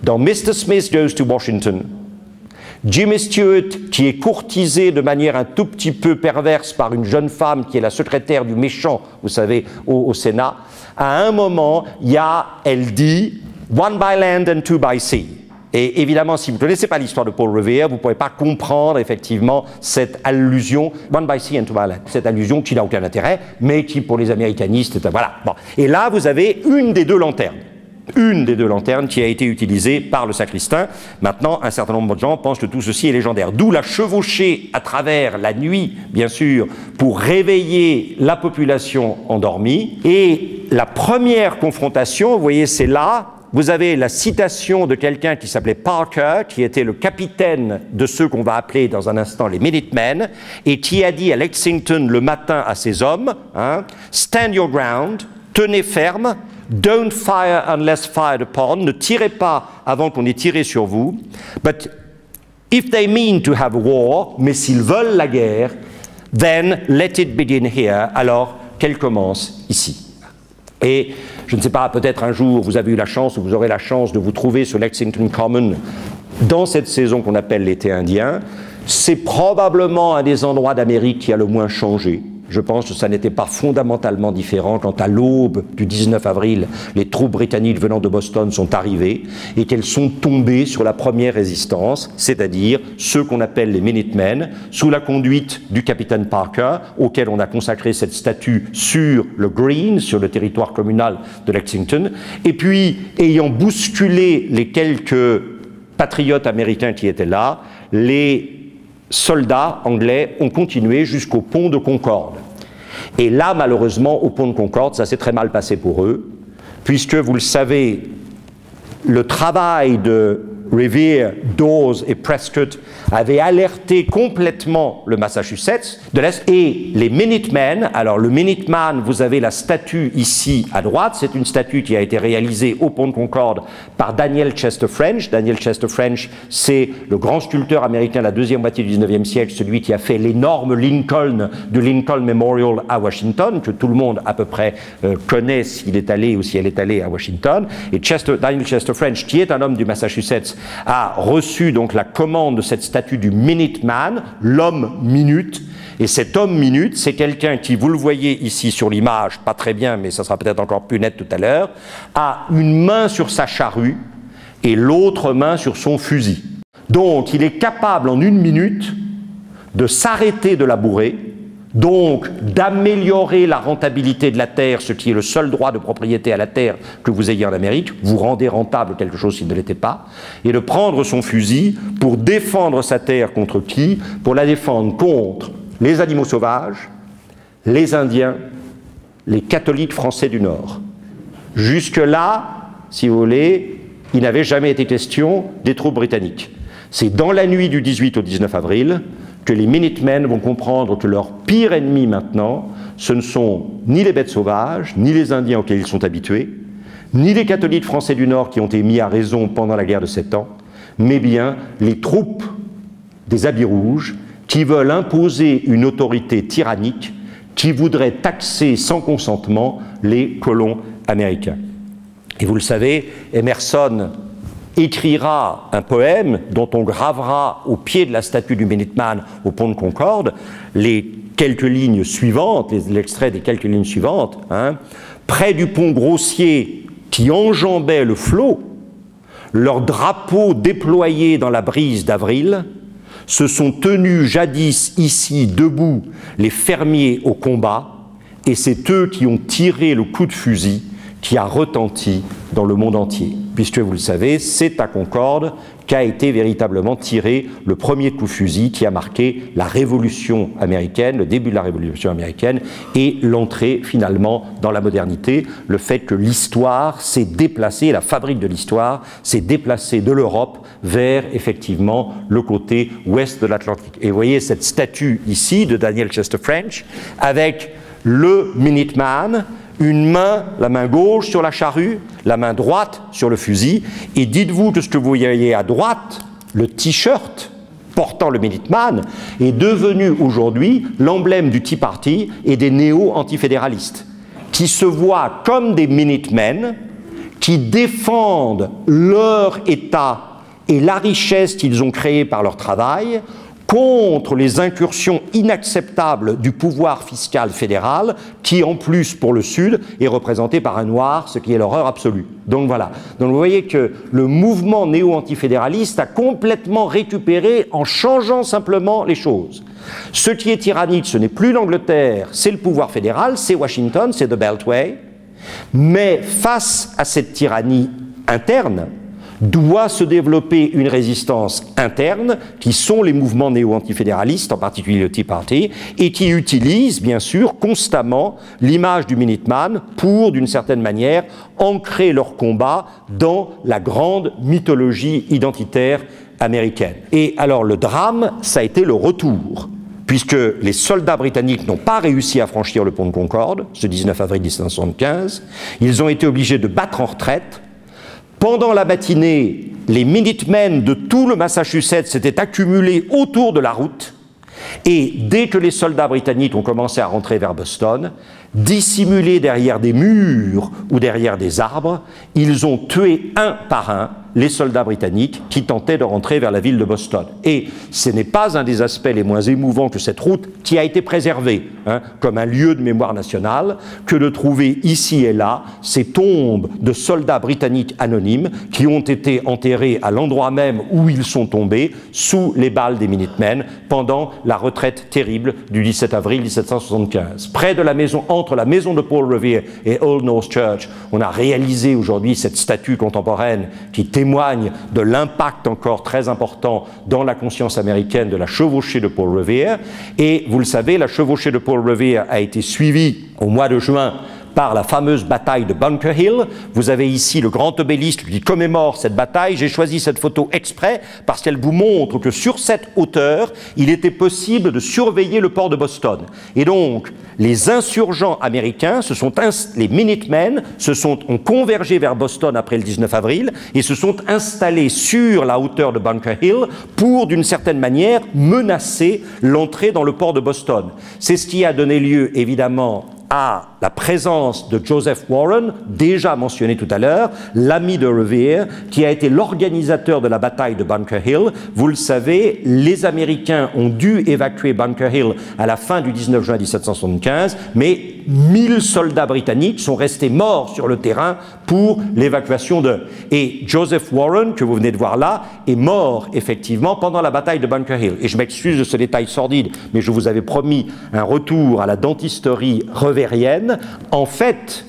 dans Mr. Smith Goes to Washington, Jimmy Stewart, qui est courtisé de manière un tout petit peu perverse par une jeune femme qui est la secrétaire du méchant, vous savez, au Sénat, à un moment, elle dit « One by land and two by sea ». Et évidemment, si vous ne connaissez pas l'histoire de Paul Revere, vous ne pourrez pas comprendre effectivement cette allusion, one by sea and two by land, cette allusion qui n'a aucun intérêt, mais qui pour les américanistes, voilà. Bon. Et là, vous avez une des deux lanternes qui a été utilisée par le sacristain. Maintenant, un certain nombre de gens pensent que tout ceci est légendaire. D'où la chevauchée à travers la nuit, bien sûr, pour réveiller la population endormie. Et la première confrontation, vous voyez, c'est là. Vous avez la citation de quelqu'un qui s'appelait Parker, qui était le capitaine de ceux qu'on va appeler dans un instant les Minutemen, et qui a dit à Lexington le matin à ses hommes, « Stand your ground, tenez ferme, don't fire unless fired upon, ne tirez pas avant qu'on ait tiré sur vous, but if they mean to have war, mais s'ils veulent la guerre, then let it begin here, alors qu'elle commence ici. » Et je ne sais pas, peut-être un jour vous avez eu la chance ou vous aurez la chance de vous trouver sur Lexington Common dans cette saison qu'on appelle l'été indien. C'est probablement un des endroits d'Amérique qui a le moins changé. Je pense que ça n'était pas fondamentalement différent quand à l'aube du 19 avril, les troupes britanniques venant de Boston sont arrivées et qu'elles sont tombées sur la première résistance, c'est-à-dire ceux qu'on appelle les Minutemen, sous la conduite du capitaine Parker, auquel on a consacré cette statue sur le Green, sur le territoire communal de Lexington, et puis ayant bousculé les quelques patriotes américains qui étaient là, les soldats anglais ont continué jusqu'au pont de Concorde. Et là, malheureusement, au pont de Concorde, ça s'est très mal passé pour eux, puisque, vous le savez, le travail de Revere, Dawes et Prescott avait alerté complètement le Massachusetts de l'Est et les Minutemen. Alors le Minuteman, vous avez la statue ici à droite, c'est une statue qui a été réalisée au pont de Concorde par Daniel Chester French. Daniel Chester French, c'est le grand sculpteur américain de la deuxième moitié du 19e siècle, celui qui a fait l'énorme Lincoln du Lincoln Memorial à Washington, que tout le monde à peu près connaît s'il est allé ou si elle est allée à Washington. Et Daniel Chester French, qui est un homme du Massachusetts, a reçu donc la commande de cette statue du Minuteman, l'homme minute. Et cet homme minute, c'est quelqu'un qui, vous le voyez ici sur l'image, pas très bien, mais ça sera peut-être encore plus net tout à l'heure, a une main sur sa charrue et l'autre main sur son fusil. Donc il est capable en une minute de s'arrêter de labourer, donc d'améliorer la rentabilité de la terre, ce qui est le seul droit de propriété à la terre que vous ayez en Amérique, vous rendez rentable quelque chose s'il ne l'était pas, et de prendre son fusil pour défendre sa terre contre qui? Pour la défendre contre les animaux sauvages, les Indiens, les catholiques français du Nord. Jusque-là, si vous voulez, il n'avait jamais été question des troupes britanniques. C'est dans la nuit du 18 au 19 avril que les Minutemen vont comprendre que leur pire ennemi maintenant, ce ne sont ni les bêtes sauvages, ni les Indiens auxquels ils sont habitués, ni les catholiques français du Nord qui ont été mis à raison pendant la guerre de 7 ans, mais bien les troupes des habits rouges qui veulent imposer une autorité tyrannique qui voudrait taxer sans consentement les colons américains. Et vous le savez, Emerson écrira un poème dont on gravera au pied de la statue du Minuteman au pont de Concorde les quelques lignes suivantes, l'extrait des quelques lignes suivantes. Près du pont grossier qui enjambait le flot, leurs drapeaux déployés dans la brise d'avril, se sont tenus jadis ici debout les fermiers au combat, et c'est eux qui ont tiré le coup de fusil qui a retenti dans le monde entier. Puisque vous le savez, c'est à Concorde qu'a été véritablement tiré le premier coup de fusil qui a marqué la Révolution américaine, le début de la Révolution américaine et l'entrée finalement dans la modernité, le fait que l'histoire s'est déplacée, la fabrique de l'histoire s'est déplacée de l'Europe vers effectivement le côté ouest de l'Atlantique. Et vous voyez cette statue ici de Daniel Chester French avec le Minuteman, une main, la main gauche sur la charrue, la main droite sur le fusil, et dites-vous que ce que vous voyez à droite, le t-shirt portant le Minuteman, est devenu aujourd'hui l'emblème du Tea Party et des néo-antifédéralistes, qui se voient comme des Minutemen, qui défendent leur État et la richesse qu'ils ont créée par leur travail, contre les incursions inacceptables du pouvoir fiscal fédéral, qui en plus pour le Sud est représenté par un noir, ce qui est l'horreur absolue. Donc voilà. Donc vous voyez que le mouvement néo-antifédéraliste a complètement récupéré en changeant simplement les choses. Ce qui est tyrannique, ce n'est plus l'Angleterre, c'est le pouvoir fédéral, c'est Washington, c'est the Beltway. Mais face à cette tyrannie interne, doit se développer une résistance interne, qui sont les mouvements néo-antifédéralistes, en particulier le Tea Party, et qui utilisent, bien sûr, constamment l'image du Minuteman pour, d'une certaine manière, ancrer leur combat dans la grande mythologie identitaire américaine. Et alors, le drame, ça a été le retour, puisque les soldats britanniques n'ont pas réussi à franchir le pont de Concorde, ce 19 avril 1775, ils ont été obligés de battre en retraite. Pendant la matinée, les Minutemen de tout le Massachusetts s'étaient accumulés autour de la route, et dès que les soldats britanniques ont commencé à rentrer vers Boston, dissimulés derrière des murs ou derrière des arbres, ils ont tué un par un les soldats britanniques qui tentaient de rentrer vers la ville de Boston. Et ce n'est pas un des aspects les moins émouvants que cette route, qui a été préservée comme un lieu de mémoire nationale, que de trouver ici et là ces tombes de soldats britanniques anonymes qui ont été enterrés à l'endroit même où ils sont tombés, sous les balles des Minutemen, pendant la retraite terrible du 17 avril 1775. Près de la maison, entre la maison de Paul Revere et Old North Church, on a réalisé aujourd'hui cette statue contemporaine qui témoigne de l'impact encore très important dans la conscience américaine de la chevauchée de Paul Revere. Et vous le savez, la chevauchée de Paul Revere a été suivie au mois de juin par la fameuse bataille de Bunker Hill. Vous avez ici le grand obélisque qui commémore cette bataille. J'ai choisi cette photo exprès parce qu'elle vous montre que sur cette hauteur, il était possible de surveiller le port de Boston. Et donc, les insurgents américains, les Minutemen, ont convergé vers Boston après le 19 avril et se sont installés sur la hauteur de Bunker Hill pour, d'une certaine manière, menacer l'entrée dans le port de Boston. C'est ce qui a donné lieu, évidemment, à la présence de Joseph Warren, déjà mentionné tout à l'heure, l'ami de Revere, qui a été l'organisateur de la bataille de Bunker Hill. Vous le savez, les Américains ont dû évacuer Bunker Hill à la fin du 19 juin 1775, mais 1000 soldats britanniques sont restés morts sur le terrain pour l'évacuation d'eux. Et Joseph Warren, que vous venez de voir là, est mort effectivement pendant la bataille de Bunker Hill. Et je m'excuse de ce détail sordide, mais je vous avais promis un retour à la dentisterie revérienne. En fait,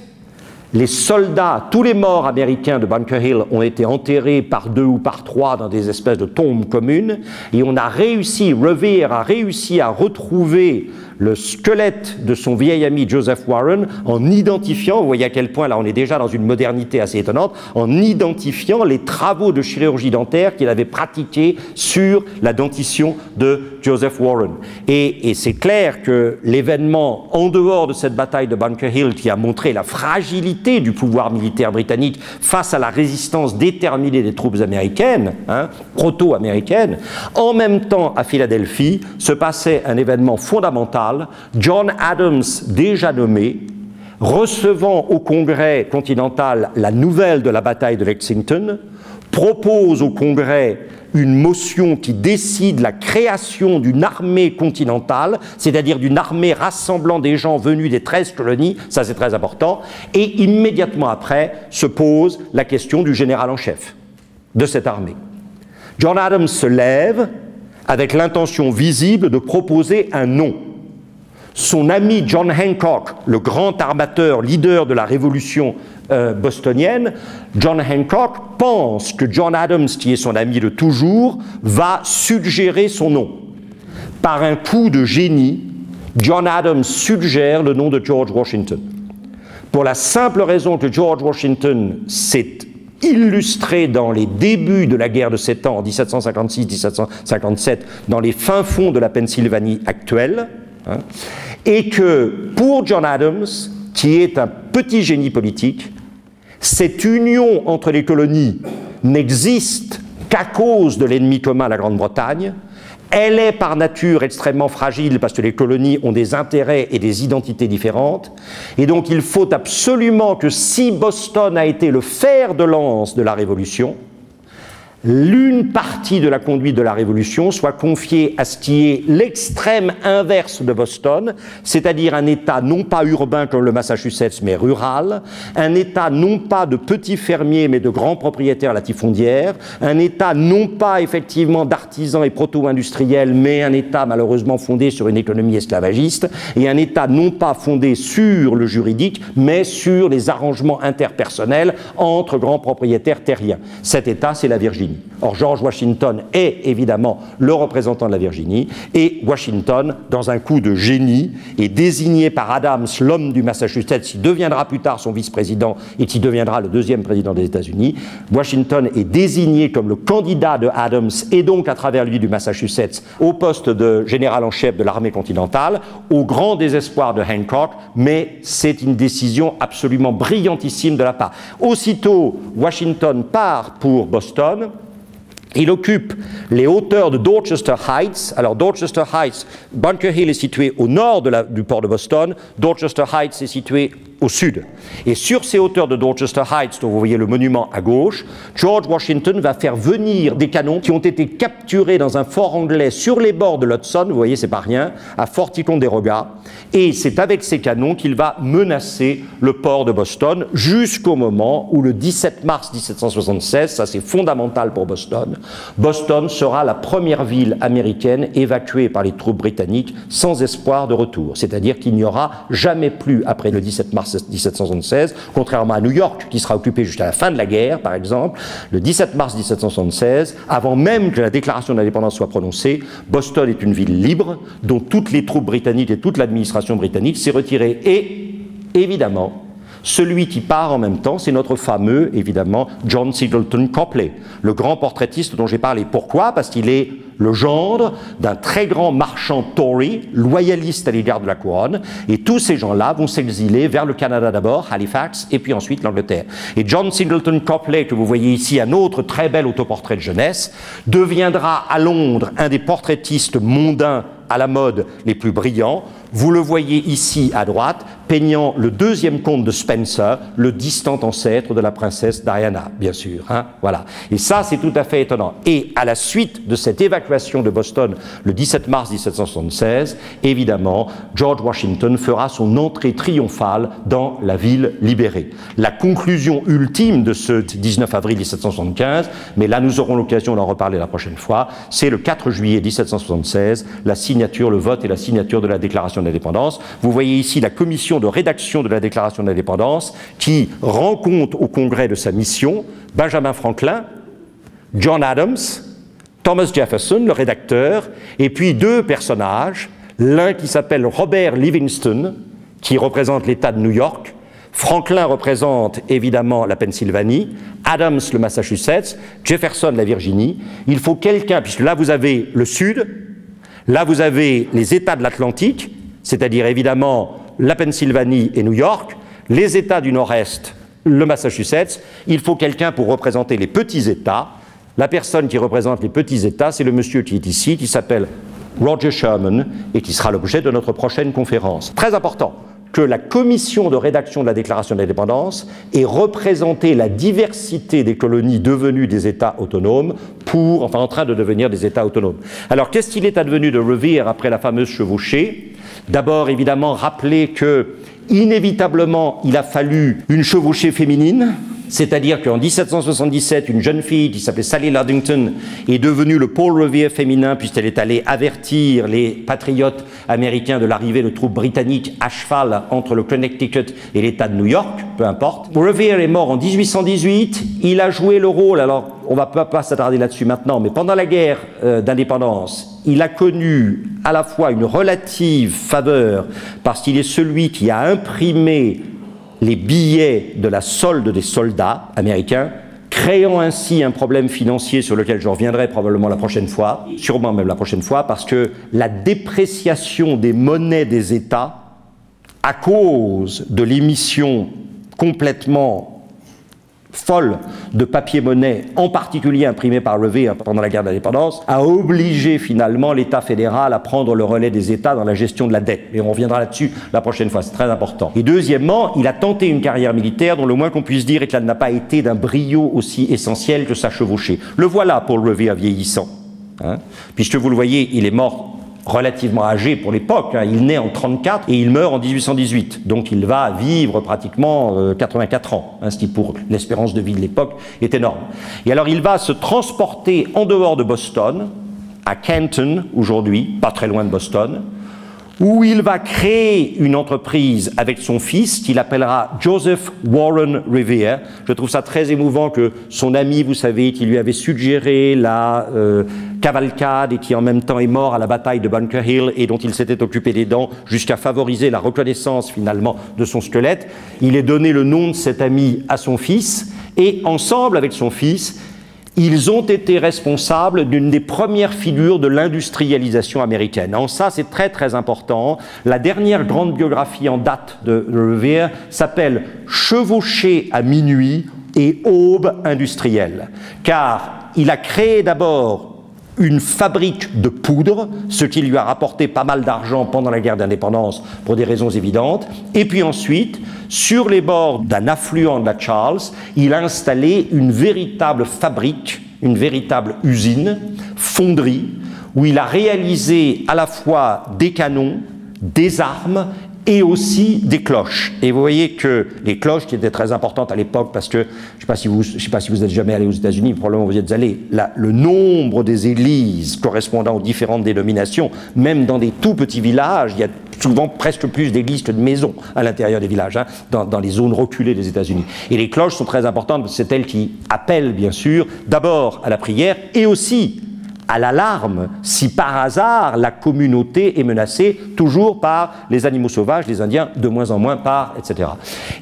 les soldats, tous les morts américains de Bunker Hill ont été enterrés par 2 ou par 3 dans des espèces de tombes communes, et on a réussi, Revere a réussi à retrouver le squelette de son vieil ami Joseph Warren en identifiant, vous voyez à quel point là on est déjà dans une modernité assez étonnante, en identifiant les travaux de chirurgie dentaire qu'il avait pratiqués sur la dentition de Joseph Warren. Et c'est clair que l'événement en dehors de cette bataille de Bunker Hill qui a montré la fragilité du pouvoir militaire britannique face à la résistance déterminée des troupes américaines, proto-américaines, en même temps à Philadelphie se passait un événement fondamental. John Adams, déjà nommé, recevant au Congrès continental la nouvelle de la bataille de Lexington, propose au Congrès une motion qui décide la création d'une armée continentale, c'est-à-dire d'une armée rassemblant des gens venus des 13 colonies, ça c'est très important, et immédiatement après se pose la question du général en chef de cette armée. John Adams se lève avec l'intention visible de proposer un nom. Son ami John Hancock, le grand armateur, leader de la révolution bostonienne, John Hancock pense que John Adams, qui est son ami de toujours, va suggérer son nom. Par un coup de génie, John Adams suggère le nom de George Washington. Pour la simple raison que George Washington s'est illustré dans les débuts de la guerre de 7 ans, en 1756-1757, dans les fins fonds de la Pennsylvanie actuelle, et que pour John Adams, qui est un petit génie politique, cette union entre les colonies n'existe qu'à cause de l'ennemi commun, la Grande-Bretagne. Elle est par nature extrêmement fragile parce que les colonies ont des intérêts et des identités différentes. Et donc il faut absolument que si Boston a été le fer de lance de la Révolution, l'une partie de la conduite de la Révolution soit confiée à ce qui est l'extrême inverse de Boston, c'est-à-dire un État non pas urbain comme le Massachusetts, mais rural, un État non pas de petits fermiers, mais de grands propriétaires latifondiaires, un État non pas effectivement d'artisans et proto-industriels, mais un État malheureusement fondé sur une économie esclavagiste, et un État non pas fondé sur le juridique, mais sur les arrangements interpersonnels entre grands propriétaires terriens. Cet État, c'est la Virginie. Or, George Washington est évidemment le représentant de la Virginie, et Washington, dans un coup de génie, est désigné par Adams, l'homme du Massachusetts, qui deviendra plus tard son vice-président et qui deviendra le deuxième président des États-Unis. Washington est désigné comme le candidat de Adams et donc à travers lui du Massachusetts au poste de général en chef de l'armée continentale, au grand désespoir de Hancock, mais c'est une décision absolument brillantissime de la part. Aussitôt, Washington part pour Boston. Il occupe les hauteurs de Dorchester Heights. Alors Dorchester Heights, Bunker Hill est situé au nord du port de Boston, Dorchester Heights est situé au sud. Et sur ces hauteurs de Dorchester Heights, dont vous voyez le monument à gauche, George Washington va faire venir des canons qui ont été capturés dans un fort anglais sur les bords de l'Hudson, vous voyez c'est pas rien, à Fort Ticonderoga, et c'est avec ces canons qu'il va menacer le port de Boston jusqu'au moment où le 17 mars 1776, ça c'est fondamental pour Boston, Boston sera la première ville américaine évacuée par les troupes britanniques sans espoir de retour. C'est-à-dire qu'il n'y aura jamais plus, après le 17 mars 1776, contrairement à New York, qui sera occupée jusqu'à la fin de la guerre, par exemple, le 17 mars 1776, avant même que la déclaration d'indépendance soit prononcée, Boston est une ville libre, dont toutes les troupes britanniques et toute l'administration britannique s'est retirée. Et, évidemment, celui qui part en même temps, c'est notre fameux, évidemment, John Singleton Copley, le grand portraitiste dont j'ai parlé. Pourquoi? Parce qu'il est le gendre d'un très grand marchand Tory, loyaliste à l'égard de la couronne, et tous ces gens-là vont s'exiler vers le Canada d'abord, Halifax, et puis ensuite l'Angleterre. Et John Singleton Copley, que vous voyez ici, un autre très bel autoportrait de jeunesse, deviendra à Londres un des portraitistes mondains à la mode les plus brillants. Vous le voyez ici à droite, peignant le deuxième comte de Spencer, le distant ancêtre de la princesse Diana, bien sûr. Hein, voilà. Et ça, c'est tout à fait étonnant. Et à la suite de cette évacuation de Boston, le 17 mars 1776, évidemment, George Washington fera son entrée triomphale dans la ville libérée. La conclusion ultime de ce 19 avril 1775, mais là nous aurons l'occasion d'en reparler la prochaine fois, c'est le 4 juillet 1776, la signature, le vote et la signature de la déclaration d'indépendance. Vous voyez ici la commission de rédaction de la déclaration d'indépendance qui rend compte au Congrès de sa mission Benjamin Franklin, John Adams, Thomas Jefferson, le rédacteur, et puis deux personnages, l'un qui s'appelle Robert Livingston, qui représente l'État de New York. Franklin représente évidemment la Pennsylvanie, Adams le Massachusetts, Jefferson la Virginie. Il faut quelqu'un, puisque là vous avez le Sud, là vous avez les États de l'Atlantique, c'est-à-dire évidemment la Pennsylvanie et New York, les États du Nord-Est, le Massachusetts. Il faut quelqu'un pour représenter les petits États. La personne qui représente les petits États, c'est le monsieur qui est ici, qui s'appelle Roger Sherman, et qui sera l'objet de notre prochaine conférence. Très important que la commission de rédaction de la Déclaration d'indépendance ait représenté la diversité des colonies devenues des États autonomes en train de devenir des États autonomes. Alors, qu'est-ce qu'il est advenu de Revere après la fameuse chevauchée? D'abord, évidemment, rappeler que, inévitablement, il a fallu une chevauchée féminine, c'est-à-dire qu'en 1777, une jeune fille qui s'appelait Sally Ludington est devenue le Paul Revere féminin puisqu'elle est allée avertir les patriotes américains de l'arrivée de troupes britanniques à cheval entre le Connecticut et l'État de New York, peu importe. Revere est mort en 1818, il a joué le rôle, alors on ne va pas s'attarder là-dessus maintenant, mais pendant la guerre d'indépendance, il a connu à la fois une relative faveur parce qu'il est celui qui a imprimé les billets de la solde des soldats américains, créant ainsi un problème financier sur lequel je reviendrai probablement la prochaine fois, sûrement même la prochaine fois, parce que la dépréciation des monnaies des États, à cause de l'émission complètement folle de papier-monnaie, en particulier imprimé par Revere pendant la guerre d'indépendance, a obligé finalement l'État fédéral à prendre le relais des États dans la gestion de la dette. Et on reviendra là-dessus la prochaine fois, c'est très important. Et deuxièmement, il a tenté une carrière militaire dont le moins qu'on puisse dire est qu'elle n'a pas été d'un brio aussi essentiel que sa chevauchée. Le voilà, Paul Revere, vieillissant. Hein, puisque vous le voyez, il est mort relativement âgé pour l'époque, hein. Il naît en 1934 et il meurt en 1818, donc il va vivre pratiquement 84 ans, hein, ce qui pour l'espérance de vie de l'époque est énorme. Et alors il va se transporter en dehors de Boston, à Canton aujourd'hui, pas très loin de Boston, où il va créer une entreprise avec son fils qu'il appellera Joseph Warren Revere. Je trouve ça très émouvant que son ami, vous savez, qui lui avait suggéré la cavalcade et qui en même temps est mort à la bataille de Bunker Hill et dont il s'était occupé des dents jusqu'à favoriser la reconnaissance finalement de son squelette, il ait donné le nom de cet ami à son fils et ensemble avec son fils, ils ont été responsables d'une des premières figures de l'industrialisation américaine. En ça, c'est très très important. La dernière grande biographie en date de Revere s'appelle « Chevauché à minuit et aube industrielle », car il a créé d'abord une fabrique de poudre, ce qui lui a rapporté pas mal d'argent pendant la guerre d'indépendance pour des raisons évidentes. Et puis ensuite, sur les bords d'un affluent de la Charles, il a installé une véritable fabrique, une véritable usine, fonderie, où il a réalisé à la fois des canons, des armes et aussi des cloches. Et vous voyez que les cloches, qui étaient très importantes à l'époque, parce que, je ne sais pas si vous êtes jamais allé aux États-Unis, probablement vous y êtes allé, le nombre des églises correspondant aux différentes dénominations, même dans des tout petits villages, il y a souvent presque plus d'églises que de maisons à l'intérieur des villages, hein, dans les zones reculées des États-Unis. Et les cloches sont très importantes, parce que c'est elles qui appellent, bien sûr, d'abord à la prière, et aussi à l'alarme, si par hasard la communauté est menacée, toujours par les animaux sauvages, les Indiens, de moins en moins par, etc.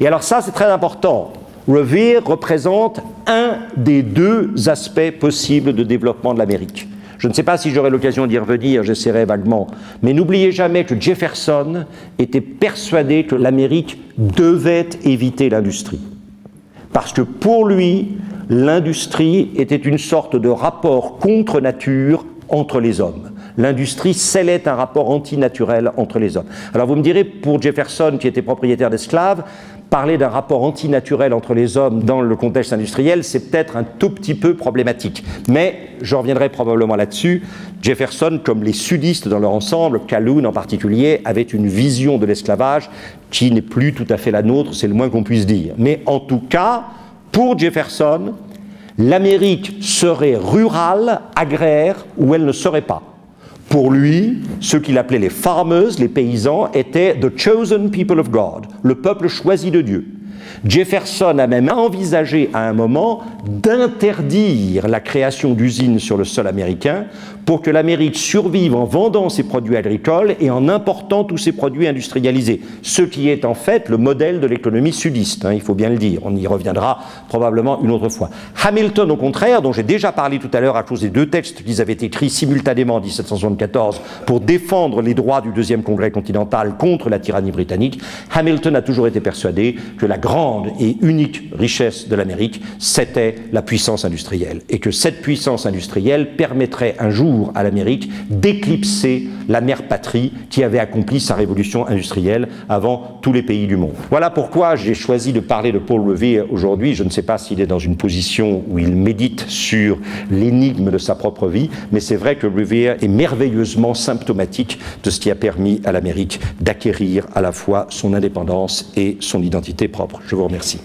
Et alors ça, c'est très important. Revere représente un des deux aspects possibles de développement de l'Amérique. Je ne sais pas si j'aurai l'occasion d'y revenir, j'essaierai vaguement, mais n'oubliez jamais que Jefferson était persuadé que l'Amérique devait éviter l'industrie. Parce que pour lui, l'industrie était une sorte de rapport contre nature entre les hommes. L'industrie scellait un rapport antinaturel entre les hommes. Alors vous me direz, pour Jefferson, qui était propriétaire d'esclaves, parler d'un rapport antinaturel entre les hommes dans le contexte industriel, c'est peut-être un tout petit peu problématique. Mais je reviendrai probablement là-dessus. Jefferson, comme les sudistes dans leur ensemble, Calhoun en particulier, avait une vision de l'esclavage qui n'est plus tout à fait la nôtre, c'est le moins qu'on puisse dire. Mais en tout cas, pour Jefferson, l'Amérique serait rurale, agraire, ou elle ne serait pas. Pour lui, ceux qu'il appelait les farmers, les paysans, étaient « the chosen people of God », le peuple choisi de Dieu. Jefferson a même envisagé à un moment d'interdire la création d'usines sur le sol américain pour que l'Amérique survive en vendant ses produits agricoles et en important tous ses produits industrialisés, ce qui est en fait le modèle de l'économie sudiste, il faut bien le dire, on y reviendra probablement une autre fois. Hamilton, au contraire, dont j'ai déjà parlé tout à l'heure à cause des deux textes qu'ils avaient écrits simultanément en 1774 pour défendre les droits du deuxième congrès continental contre la tyrannie britannique, Hamilton a toujours été persuadé que la grande et unique richesse de l'Amérique, c'était la puissance industrielle, et que cette puissance industrielle permettrait un jour à l'Amérique d'éclipser la mère patrie qui avait accompli sa révolution industrielle avant tous les pays du monde. Voilà pourquoi j'ai choisi de parler de Paul Revere aujourd'hui. Je ne sais pas s'il est dans une position où il médite sur l'énigme de sa propre vie, mais c'est vrai que Revere est merveilleusement symptomatique de ce qui a permis à l'Amérique d'acquérir à la fois son indépendance et son identité propre. Je vous remercie.